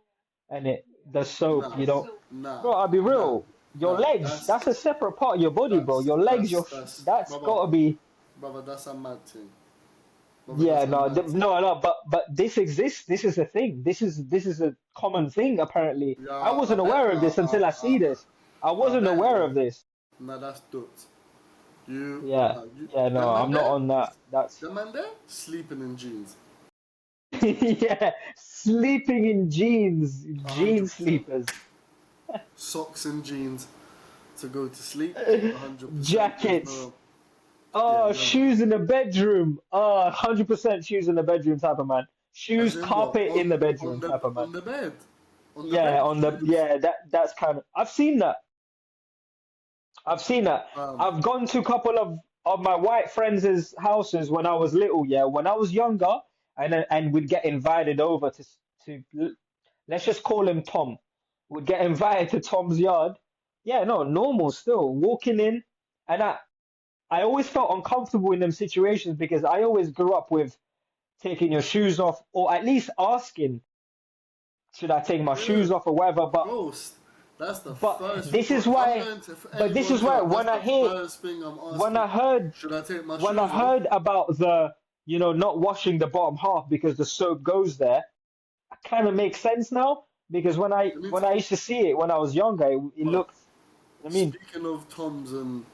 and the soap. Nah, You don't. nah, Bro, I'll be nah, real. Your nah. legs, that's a separate part of your body, bro. Your legs, That's that's brother, gotta be. brother. That's a mad thing. Brother, Yeah, that's a no, mad thing. no, no. But this exists. This is a thing. This is a common thing. Apparently, Yeah, I I wasn't bet. aware of this until I see this. I I wasn't bet it aware is. of this. Nah, that's dope. You, Yeah, nah, you, yeah. that No, man I'm not there, on that. That's that man there, sleeping in jeans. Yeah, sleeping in jeans, jean 100%. sleepers, Socks and jeans to go to sleep. 100%. There's jackets. no, yeah, Oh, never. shoes in the bedroom. Oh, 100% shoes in the bedroom type of man. Shoes, As in what? carpet in the bedroom type of man. On the bed. On the Yeah, bed on the shoes. yeah, that's kind of I've seen that. I've seen that. Um, I've gone to a couple of my white friends' houses when I was little, yeah, when I was younger, and we'd get invited over to let's just call him Tom. Would get invited to Tom's yard. Yeah, no, normal still. Walking in, and I always felt uncomfortable in them situations because I always grew up with taking your shoes off or at least asking, should I take my yeah, shoes off or whatever. roast. That's the But first. this is I'm why. going to But this is anyone's why yard. That's the first thing I'm when asking. I heard Should I take my when I shoes off? heard about the not washing the bottom half because the soap goes there, it kind of makes sense now because Let me when I tell you. used to see it when I was younger, it Bro, looked. I mean, speaking of Toms and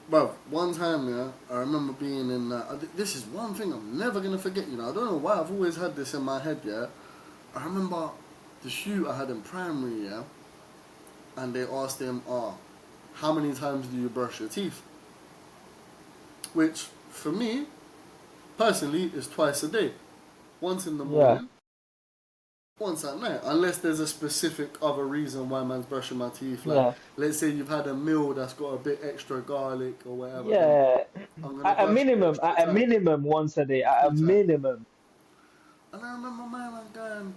bro, one time, yeah, I remember being in. This is one thing I'm never gonna forget. I don't know why I've always had this in my head. Yeah, I remember the shoot I had in primary. Yeah, and they asked him, how many times do you brush your teeth? Which for me personally is twice a day, once in the yeah, morning, once at night, unless there's a specific other reason why man's brushing my teeth. Like, yeah, let's say you've had a meal that's got a bit extra garlic or whatever, then yeah. I'm gonna brush extra At a time, minimum, once a day. At a two times. minimum. And I remember my man going,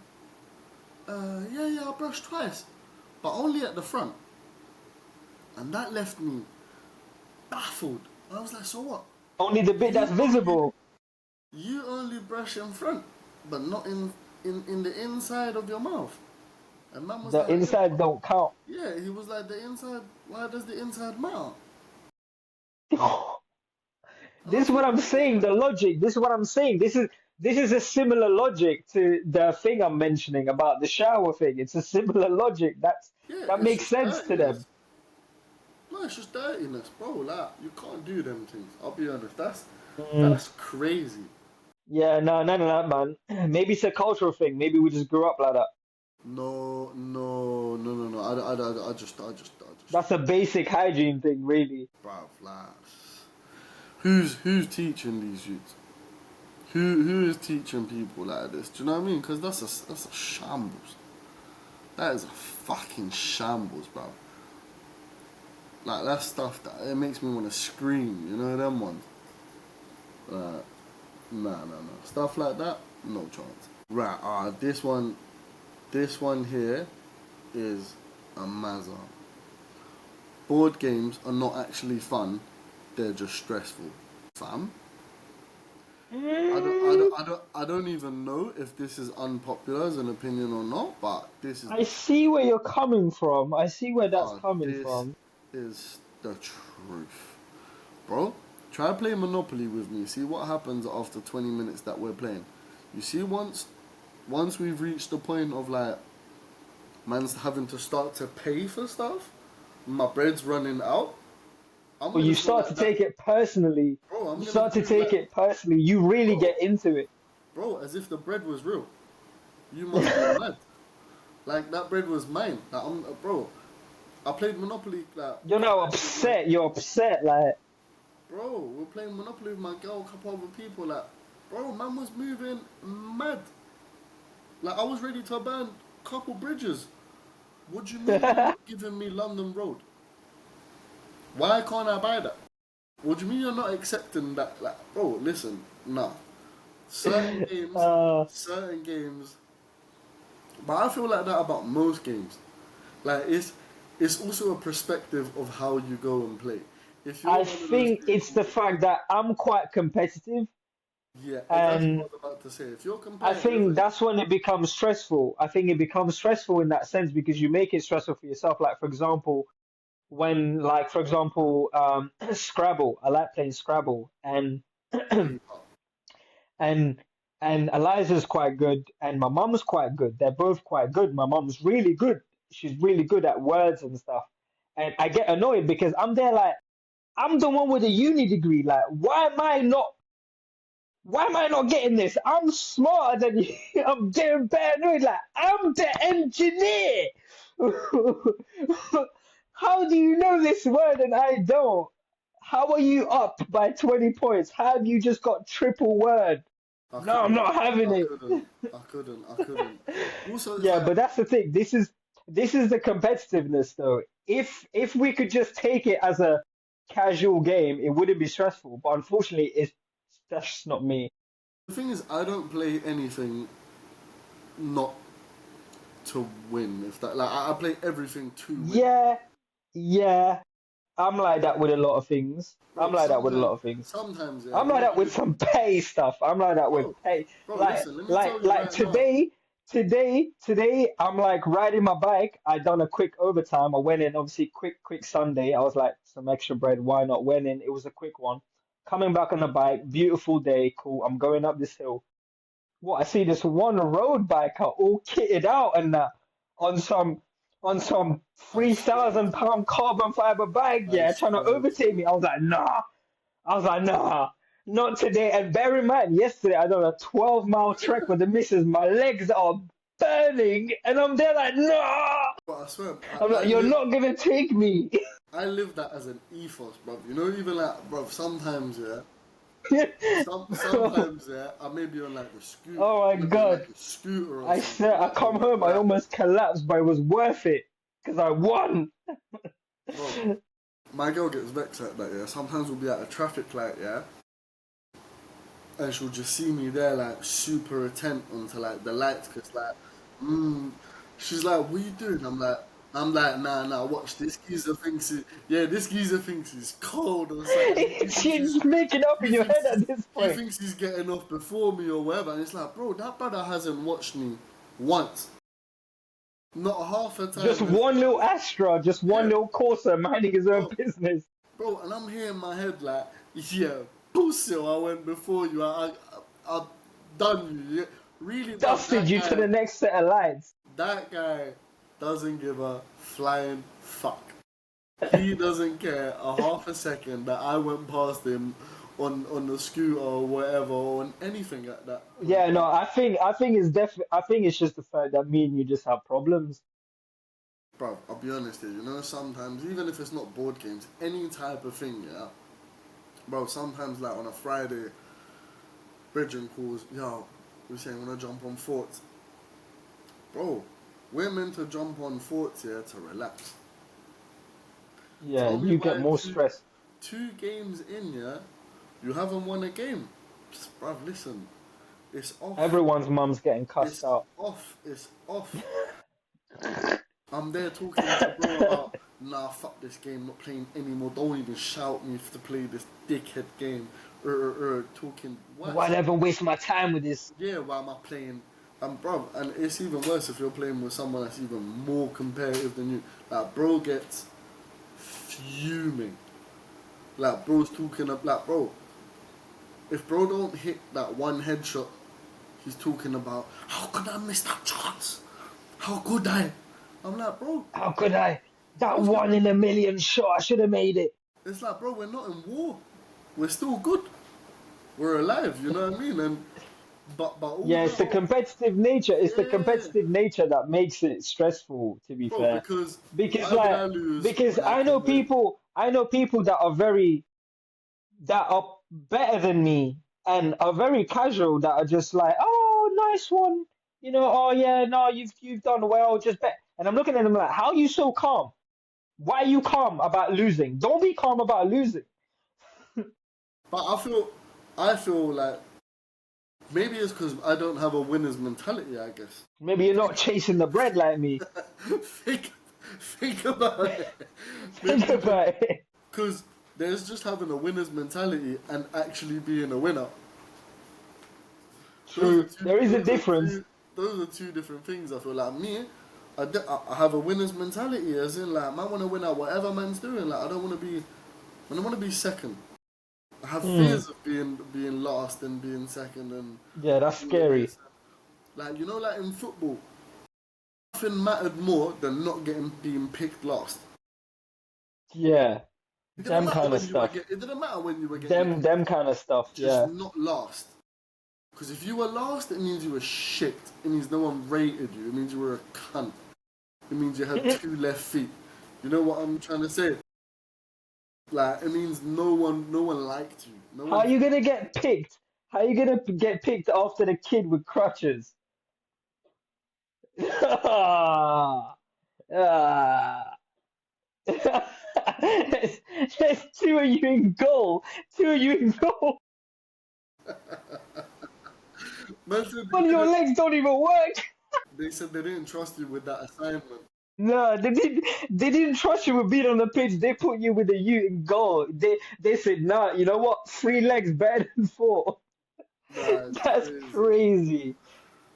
yeah, yeah, I brushed twice, but only at the front. And that left me baffled. I was like, so what? Only the bit You that's only, visible. you only brush in front, but not in the inside of your mouth. And man was The like, yeah, inside don't count. yeah, he was like, the inside, why does the inside matter? And I This is was what like, I'm saying. The logic. This is what I'm saying. This is a similar logic to the thing I'm mentioning about the shower thing. It's a similar logic. yeah, That it's makes just sense to dirtiness. them. No, it's just dirtiness, bro. Like, you can't do them things. I'll be honest. Mm, That's crazy. yeah, no, none of that, man. Maybe it's a cultural thing. Maybe we just grew up like that. No, no, no, no, no. I just, That's a basic hygiene thing, really. bruv, like, who's teaching these youths? Who is teaching people like this? Do you know what I mean? Because that's a shambles. That is a fucking shambles, bruv. Like, that's stuff that it makes me want to scream. You know them ones. Like, nah, nah, nah. Stuff like that, no chance. Right. This one here is a mazza. Board games are not actually fun, they're just stressful. Fam? Mm, I don't even know if this is unpopular as an opinion or not, but this is I the see where you're coming from. I see where that's coming this from. is the truth. Bro, try play Monopoly with me. See what happens after 20 minutes that we're playing. You see once we've reached the point of like man's having to start to pay for stuff, my bread's running out. I'm But gonna you feel start like to that, take it personally. bro. I'm You gonna start to feel take like, it personally. You really bro, get into it. bro, as if the bread was real. You must be mad. Like that bread was mine. Like bro. I played Monopoly like You're now twice with my, upset. You're upset. Like, bro. We're playing Monopoly with my girl, a couple other people. Like, bro, man was moving mad. Like I was ready to burn a couple bridges. What do you mean you're not giving me London Road? Why can't I buy that? What do you mean you're not accepting that? Like, bro, listen, nah. Certain games, uh, certain games. But I feel like that about most games. Like it's also a perspective of how you go and play. If you're I one of those think it's people, the fact that I'm quite competitive, yeah, that's what I and was about to say. If you're I competitive, think and that's when it becomes stressful. I think it becomes stressful in that sense because you make it stressful for yourself. Like, for example, Scrabble. I like playing Scrabble, paper, and and Eliza's quite good, and my mum's quite good. They're both quite good. My mum's really good. She's really good at words and stuff. And I get annoyed because I'm there like I'm the one with a uni degree. Like, why am I not? Why am I not getting this? I'm smarter than you. I'm getting paranoid. Like, I'm the engineer. How do you know this word and I don't? How are you up by 20 points? How have you just got triple word? I No, I'm couldn't, not having I it. couldn't, I couldn't. Also, it's Yeah, like but that's the thing. This is the competitiveness though. If we could just take it as a casual game, it wouldn't be stressful. But unfortunately, that's just not me. the thing is, I don't play anything not to win. If that, like, I play everything to win, Yeah, yeah. I'm like that with a lot of things. I'm bro. like that with a lot of things. Yeah, I'm like that with some pay stuff. I'm like that with bro, pay. bro. Like Listen, let me like tell you like right now. today I'm like riding my bike. I done a quick overtime. I went in, obviously quick Sunday. I was like some extra bread, why not? Went in. It was a quick one. Coming back on the bike, beautiful day, cool. I'm going up this hill. What I see this one road biker all kitted out and that on some on some I three swear thousand to you, pound carbon fiber bike, I yeah, trying to swear to overtake you. me. I was like, nah. I was like, nah, not today. And bear in mind, yesterday I done a 12-mile trek with the missus. My legs are burning, and I'm there like, nah. But I swear, I'm like, you're not gonna take me. I live that as an ethos, bro. You know, even like, bro. Sometimes, yeah. Sometimes, yeah. I may be on like the scoot, Oh my maybe on god. like a scooter or I something, said, I like, or come home, I like, almost collapsed, but it was worth it because I won. bro. My girl gets vexed at that, yeah. Sometimes we'll be at a traffic light, yeah, and she'll just see me there, like, super attent onto, like, the lights, because, like, mm, she's like, what you doing? I'm like, nah, watch, this geezer thinks yeah, this geezer thinks he's cold or something. She's making up in your head at this He point. thinks he's getting off before me or whatever, and it's like, bro, that brother hasn't watched me once, not half a Just time. one little Astra, just one Yeah, little Corsa minding his own bro, business. and I'm here in my head like, yeah, pussy, I went before you. I done you. Yeah. Really, bro, Dusted you to the next set of lights. that guy doesn't give a flying fuck. He doesn't care a half a second that I went past him on the scooter or whatever or on anything at that point. Yeah, no, I think it's I think it's just the fact that me and you just have problems. Bro, I'll be honest here, you know, sometimes, even if it's not board games, any type of thing, yeah, bro, sometimes, like, on a Friday, Bridget calls, yo, we're saying, wanna jump on forts? Bro, we're meant to jump on forts here to relax. Yeah, Tell me you get why more two, stress. two games in, yeah, you haven't won a game. Bruv, listen, it's off. Everyone's mum's getting cussed It's out. off. It's off. I'm there talking to bro about, nah, fuck this game, not playing anymore. Don't even shout me to play this dickhead game. Talking, Why what? never waste my time with this? Yeah, why am I playing? Bro, and it's even worse if you're playing with someone that's even more competitive than you. Like, bro gets fuming. Like, bro's talking up, like, bro, if bro don't hit that one headshot, he's talking about, how could I miss that chance? How could I? I'm like, bro, How could I? That what's the, one in a million shot, I should have made it. it's like, bro, we're not in war. We're still good. We're alive, you know what I mean? And but all Yeah, the it's the whole, competitive nature. It's the yeah, competitive nature that makes it stressful, to be bro, fair. because Because why would like, I lose because when I can win? I know people that are better than me and are very casual that are just like, oh, nice one. Oh yeah, no, you've done well, just bet. And I'm looking at them like, how are you so calm? Why are you calm about losing? Don't be calm about losing. But I feel like maybe it's because I don't have a winner's mentality. I guess. Maybe you're not chasing the bread like me. think, think about it. Think Maybe about it. because there's just having a winner's mentality and actually being a winner. Those are True. two. There is a Those are difference. two. Those are two different things. I feel like me. I have a winner's mentality, as in like, man, want to win at whatever man's doing. Like, I don't want to be. I don't want to be second. I have Mm. fears of being last and being second and Yeah, that's all of scary. this. Like, you know, like in football, nothing mattered more than not getting being picked last. Yeah. It didn't Them matter kind of when you were stuff. get. It didn't matter when you were getting Them picked. them kind of stuff. Just Yeah. not last. Because if you were last, it means you were shit. It means no one rated you. It means you were a cunt. It means you had two left feet. You know what I'm trying to say? Like, it means no one liked you. No How one. are you gonna get picked? How are you gonna get picked after the kid with crutches? Ah, ah. There's two of you in goal. Two of you in goal. Man said One of your legs don't even work. they said they didn't trust you with that assignment. No, they didn't. They didn't trust you with being on the pitch. They put you with a U in goal. They said, nah. You know what? Three legs better than four. Nah, it's That's crazy. crazy.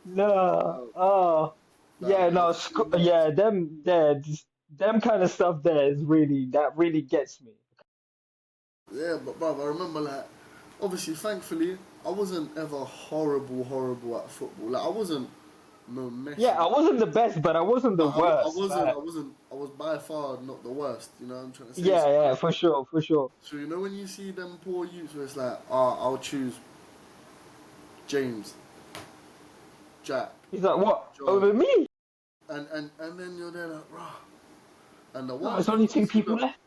No. Wow. Oh. Nah, Yeah. No. that's too much. Yeah. Them. Yeah. Them kind of stuff. There is really that really gets me. Yeah, but bruv, I remember like, obviously, thankfully, I wasn't ever horrible at football. Like I wasn't no Yeah. Messi, I wasn't the best, but I wasn't but the worst. Like, I was by far not the worst. You know what I'm trying to say? yeah. So, Yeah. For sure. For sure. so you know when you see them poor youths where it's like, ah, I'll choose James, Jack, He's like, what? John, Over me? and then you're there like, rah. And the No, one there's thing only two is, people look, left.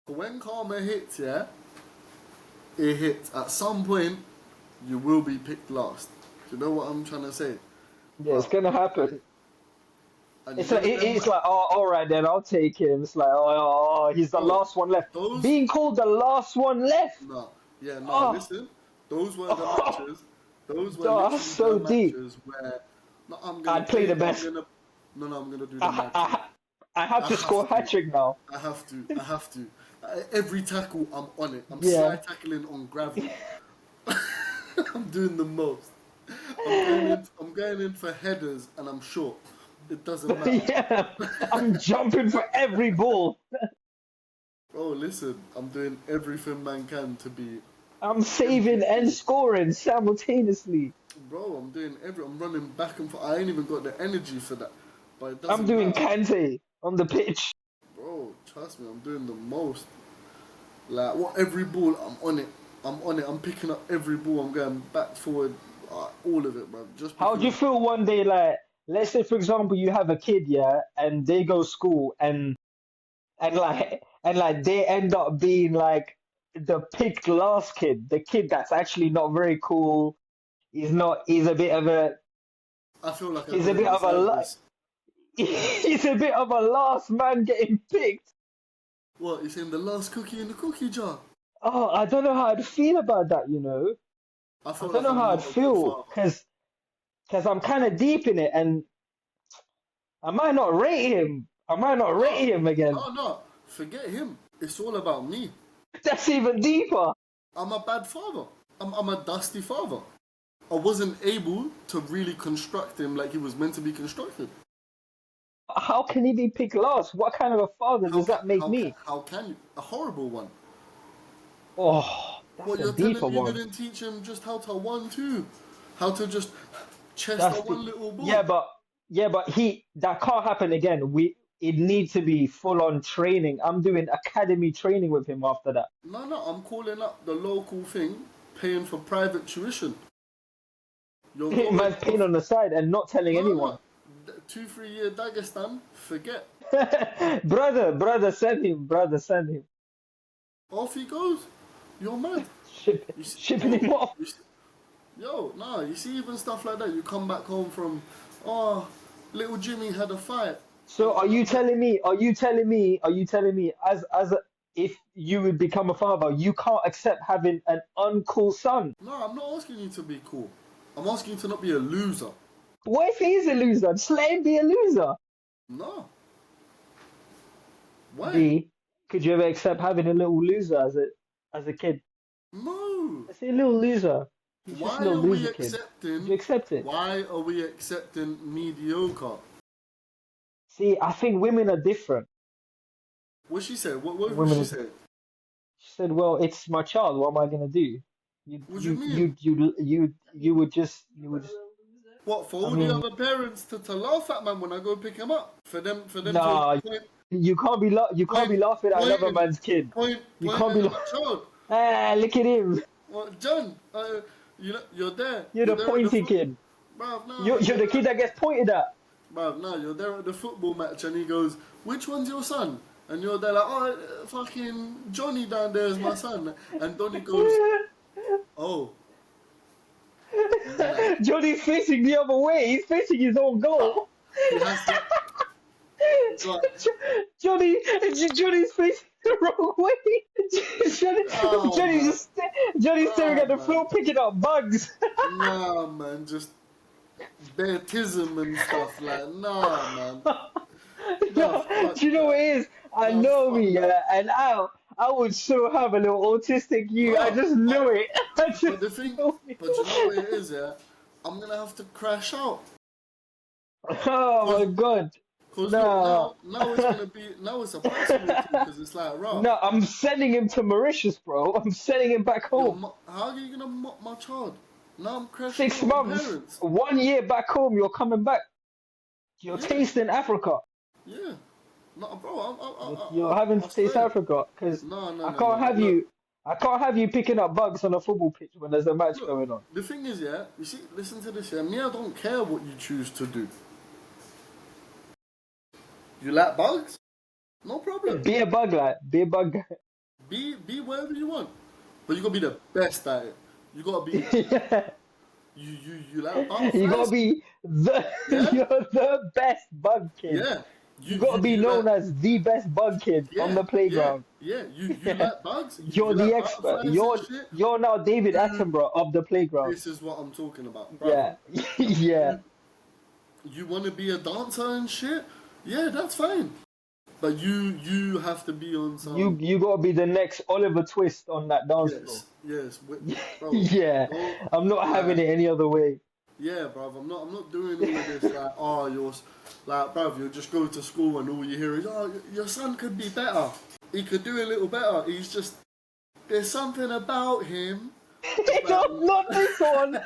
when karma hits, yeah, it hits. At some point, you will be picked last. Do you know what I'm trying to say? Yeah. It's Bro, gonna happen. and you It's know like them, it's like, oh, all right then, I'll take him. It's like, he's the bro, last one left. those, Being called the last one left. nah, yeah, nah, Oh, listen, those were the oh, matches, those were that's literally the so deep. matches where, no, I'm gonna I'd play play, the best. no, I'm gonna do the I, mad thing. I, I have I to score have a hat to. trick now. I have to. Every tackle, I'm on it. I'm Yeah. slide tackling on gravel. I'm doing the most. I'm going in for headers, and I'm short. It doesn't matter. Yeah. I'm jumping for every ball. Oh, listen, I'm doing everything man can to be I'm saving and MVP. scoring simultaneously. Bro, I'm running back and forth. I ain't even got the energy for that. But it I'm doesn't doing matter. Kante on the pitch. Bro, trust me, I'm doing the most. Like, what, every ball, I'm on it. I'm on it. I'm picking up every ball. I'm going back, forward, all of it, bro. Just How do you because, feel one day, like, let's say, for example, you have a kid, yeah, and they go school and they end up being like the picked last kid, the kid that's actually not very cool. He's not. He's a bit of a. I feel like I He's a didn't bit of a. deserve this. He's a bit of a last man getting picked. What, he's saying the last cookie in the cookie jar? Oh, I don't know how I'd feel about that. I I feel don't like know I'm how I'd not a good feel father. because I'm kind of deep in it, and I might not rate him. I might not rate No, him again. no. Forget him. It's all about me. That's even deeper. I'm a bad father. I'm a dusty father. I wasn't able to really construct him like he was meant to be constructed. How can he be picked last? What kind of a father does that make me? How can you? A horrible one. Oh, that's What, a you're telling deeper me you one. didn't teach him just how to 1-2, how to just chest a That's the one little yeah, ball. but he that can't happen again. It needs to be full on training. I'm doing academy training with him after that. No, I'm calling up the local thing, paying for private tuition. You're going Man's pain off. on the side and not telling No. anyone. 2-3 year Dagestan, forget. brother, send him. Brother, send him. Off he goes. You're mad. You see, Shipping bro, him off. yo, nah, you see even stuff like that. You come back home from, oh, little Jimmy had a fight. So are you telling me? Are you telling me? Are you telling me? If you would become a father, you can't accept having an uncool son. No, I'm not asking you to be cool. I'm asking you to not be a loser. What if he is a loser? Just let him be a loser. No. Why? B, could you ever accept having a little loser as a kid? No. I say a little loser. He's just a Why little are we loser kid. Would you accepting? accept it? Why are we accepting mediocre? See, I think women are different. What she said? What Women she are. said? She said, "Well, it's my child. What am I gonna do? You, What do you you, mean? you, you, you would just. What, for I all the mean, other parents to laugh at man when I go pick him up? For them to nah, you can't point be laughing at another pointing man's kid. You can't pointing be. at my child. Ah, look at him. Well, John, you're there. You're the You're there at the pointy foot. kid. Bruv, no, You're the kid that gets pointed at. Bruv, no, you're there at the football match and he goes, which one's your son? And you're there like, oh, fucking Johnny down there is my son. And Donny goes, oh. Nah. Johnny's facing the other way. He's facing his own goal. He has to. Johnny's facing the wrong way. Oh, Johnny's staring at the man. floor picking up bugs. Nah, man, just baptism and stuff like, nah, man. No, do you know what it is? I know me, and I would so have a little autistic you. I just knew it. But you know what it is, yeah? I'm gonna have to crash out. Oh my god. Because No. now it's gonna be, now it's a personal thing because it's like, right. No, I'm sending him to Mauritius, bro. I'm sending him back home. How are you gonna mock my child? Now I'm crashing 6 out with months, parents. 1 year back home. You're coming back. You're tasting Africa. Yeah. No, bro, You're having to taste Africa because I can't have you. I can't have you picking up bugs on a football pitch when there's a match going on. The thing is, yeah, you see, listen to this, yeah. Me, I don't care what you choose to do. You like bugs? No problem. Be a bug guy. Be a bug guy. Be whatever you want, but you gotta be the best at it. You gotta be. Yeah. You like bugs? You gotta be the. Yeah? You're the best bug kid. Yeah. You gotta be known as the best bug kid on the playground. Yeah. You like bugs? You're the like expert. butterflies You're now David Attenborough of the playground. This is what I'm talking about. Bro. Yeah. Yeah. You want to be a dancer and shit? Yeah, that's fine. But you have to be on some. You gotta be the next Oliver Twist on that dance floor. Yes. Bro, Yeah. I'm not having it any other way. Yeah, bruv, I'm not doing all of this like, oh, you're like, bruv, you just go to school and all you hear is, oh, your son could be better. He could do a little better. He's just, there's something about him. Not this one.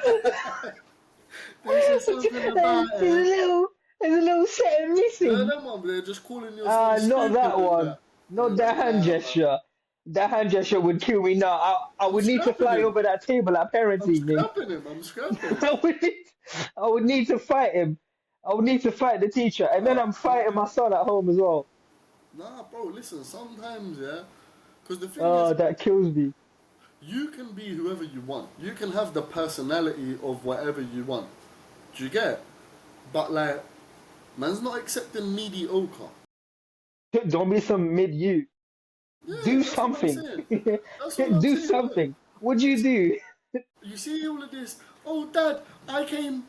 There's just something about him. There's a little set missing. No, that one, they're just calling your son not stupid that and one. that. Not that hand gesture. That hand gesture would kill me now. I would need to fly over that table at parents' evening. I'm scrapping him. I would need to fight him. I would need to fight the teacher, and then I'm fighting my son at home as well. Nah, bro, listen, sometimes, yeah, because the thing is, that kills me. you can be whoever you want. You can have the personality of whatever you want. Do you get it? But, like, man's not accepting mediocre. Don't be some mid you. Yeah, Do that's what I'm something. saying. That's what I'm Do saying. something. What'd you do? You see all of this? Oh, Dad, I came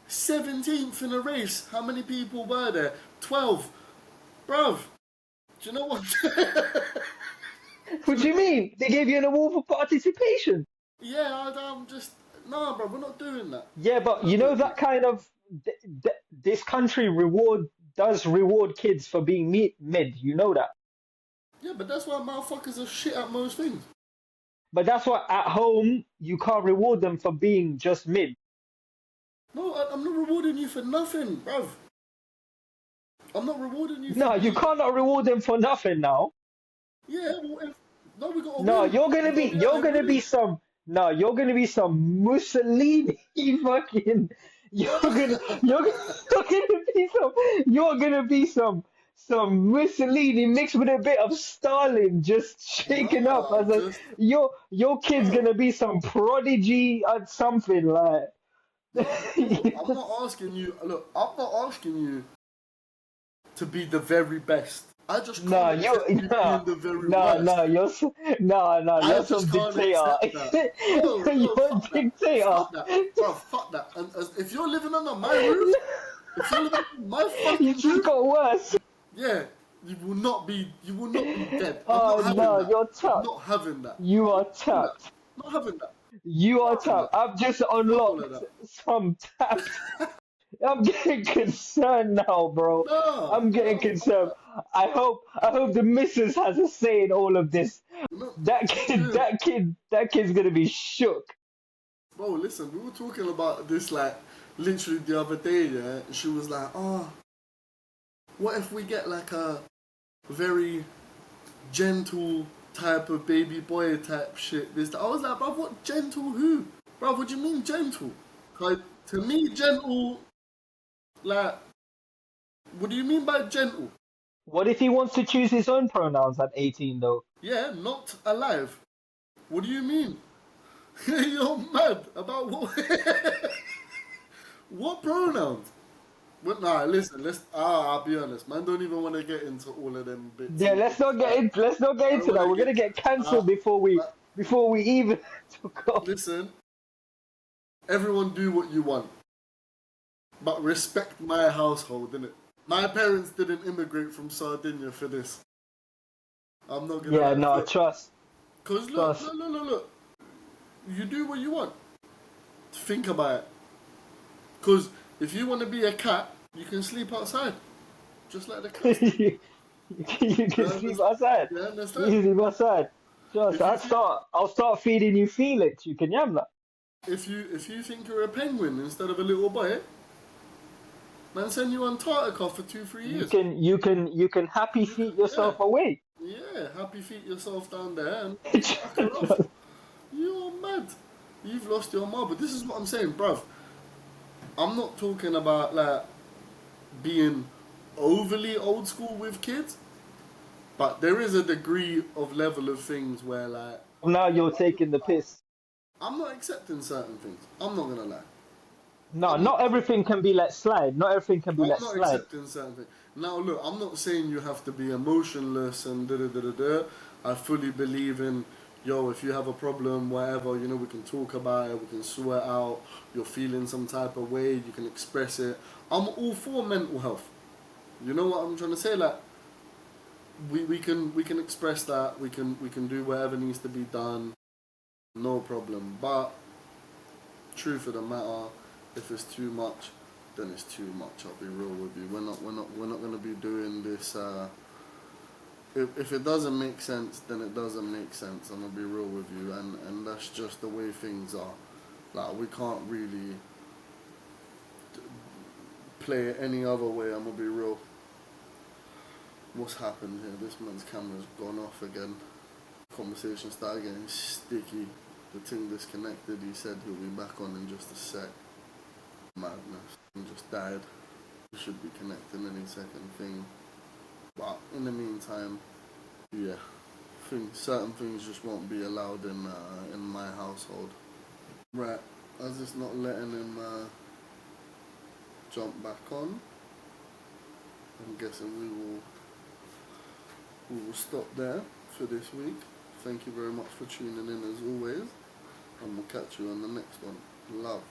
17th in a race. How many people were there? 12. Bruv, do you know what? What do you mean? They gave you an award for participation. Yeah, I'm just... Nah, bro, we're not doing that. Yeah, but you know that kind of... this country does reward kids for being mid. You know that. Yeah, but that's why motherfuckers are shit at most things. But that's why at home, you can't reward them for being just mid. No, I'm not rewarding you for nothing, bruv. I'm not rewarding you for... No, you cannot reward them for nothing now. Yeah, well, no, we got to No, win. you're gonna be some Mussolini fucking. You're gonna be some Mussolini mixed with a bit of Stalin, just shaken up as a. Your kid's gonna be some prodigy or something like. I'm not asking you. Look, I'm not asking you to be the very best. I just can't accept you being the very worst. You're some dictator. You're a dictator. Fuck that. And if you're living under my roof, if you're living under my fucking You just got worse. yeah, you will not be dead. You're tapped. I'm not having that. You are tapped. I'm not having that. You are tapped. I've just unlocked some tapped. I'm getting concerned now, bro. No, I'm getting concerned. I hope the missus has a say in all of this. That kid's gonna be shook. Bro, listen, we were talking about this like literally the other day, yeah. She was like, oh, what if we get like a very gentle type of baby boy type shit? I was like, bruv, what gentle who? Bro, what do you mean gentle? Like, to me, gentle, like, what do you mean by gentle? What if he wants to choose his own pronouns at 18 though? Yeah, not alive. What do you mean? You're mad about what? What pronouns? But nah, listen, I'll be honest, man. Don't even want to get into all of them bits Yeah, and bits. let's not get I don't into want that. to We're get. gonna get Uh, cancelled uh, before we even took off. listen, everyone do what you want, but respect my household, innit? My parents didn't immigrate from Sardinia for this. I'm not gonna Yeah, lie. no, Look, cause look, trust. look, look, look, look. You do what you want. Think about it. Cause if you want to be a cat, you can sleep outside, just like the cats do. You You can sleep understand? outside. You You understand? can sleep outside. Trust. If you think I'll start feeding you Felix. You can yam that. if you think you're a penguin instead of a little boy, man, send you Antarctica for 2 3 years. You can happy You feet could, yeah, yourself away. yeah. Happy feet yourself down there and fucker off. Trust. You're mad. You've lost your marble. This is what I'm saying, bruv. I'm not talking about like being overly old school with kids, but there is a degree of level of things where like Now you're taking the piss. I'm not accepting certain things. I'm not gonna lie. No, I'm not. not everything can be let slide. Not everything can be I'm let not slide. accepting certain things. Now, look, I'm not saying you have to be emotionless and da da da da da. I fully believe in, yo, if you have a problem, whatever, you know, we can talk about it, we can sort it out. You're feeling some type of way, you can express it. I'm all for mental health. You know what I'm trying to say? Like, we can express that. We can do whatever needs to be done. No problem. But truth of the matter, if it's too much, then it's too much. I'll be real with you. We're not gonna be doing this. If it doesn't make sense, then it doesn't make sense. I'm gonna be real with you, and that's just the way things are. Like we can't really play it any other way. I'm gonna be real. What's happened here? This man's camera's gone off again. Conversation started getting sticky. The thing disconnected. He said he'll be back on in just a sec. Madness. He just died. We should be connecting any second thing. But in the meantime, yeah, certain things just won't be allowed in my household. Right, I was just not letting him jump back on. I'm guessing we will stop there for this week. Thank you very much for tuning in as always, and we'll catch you on the next one. Love.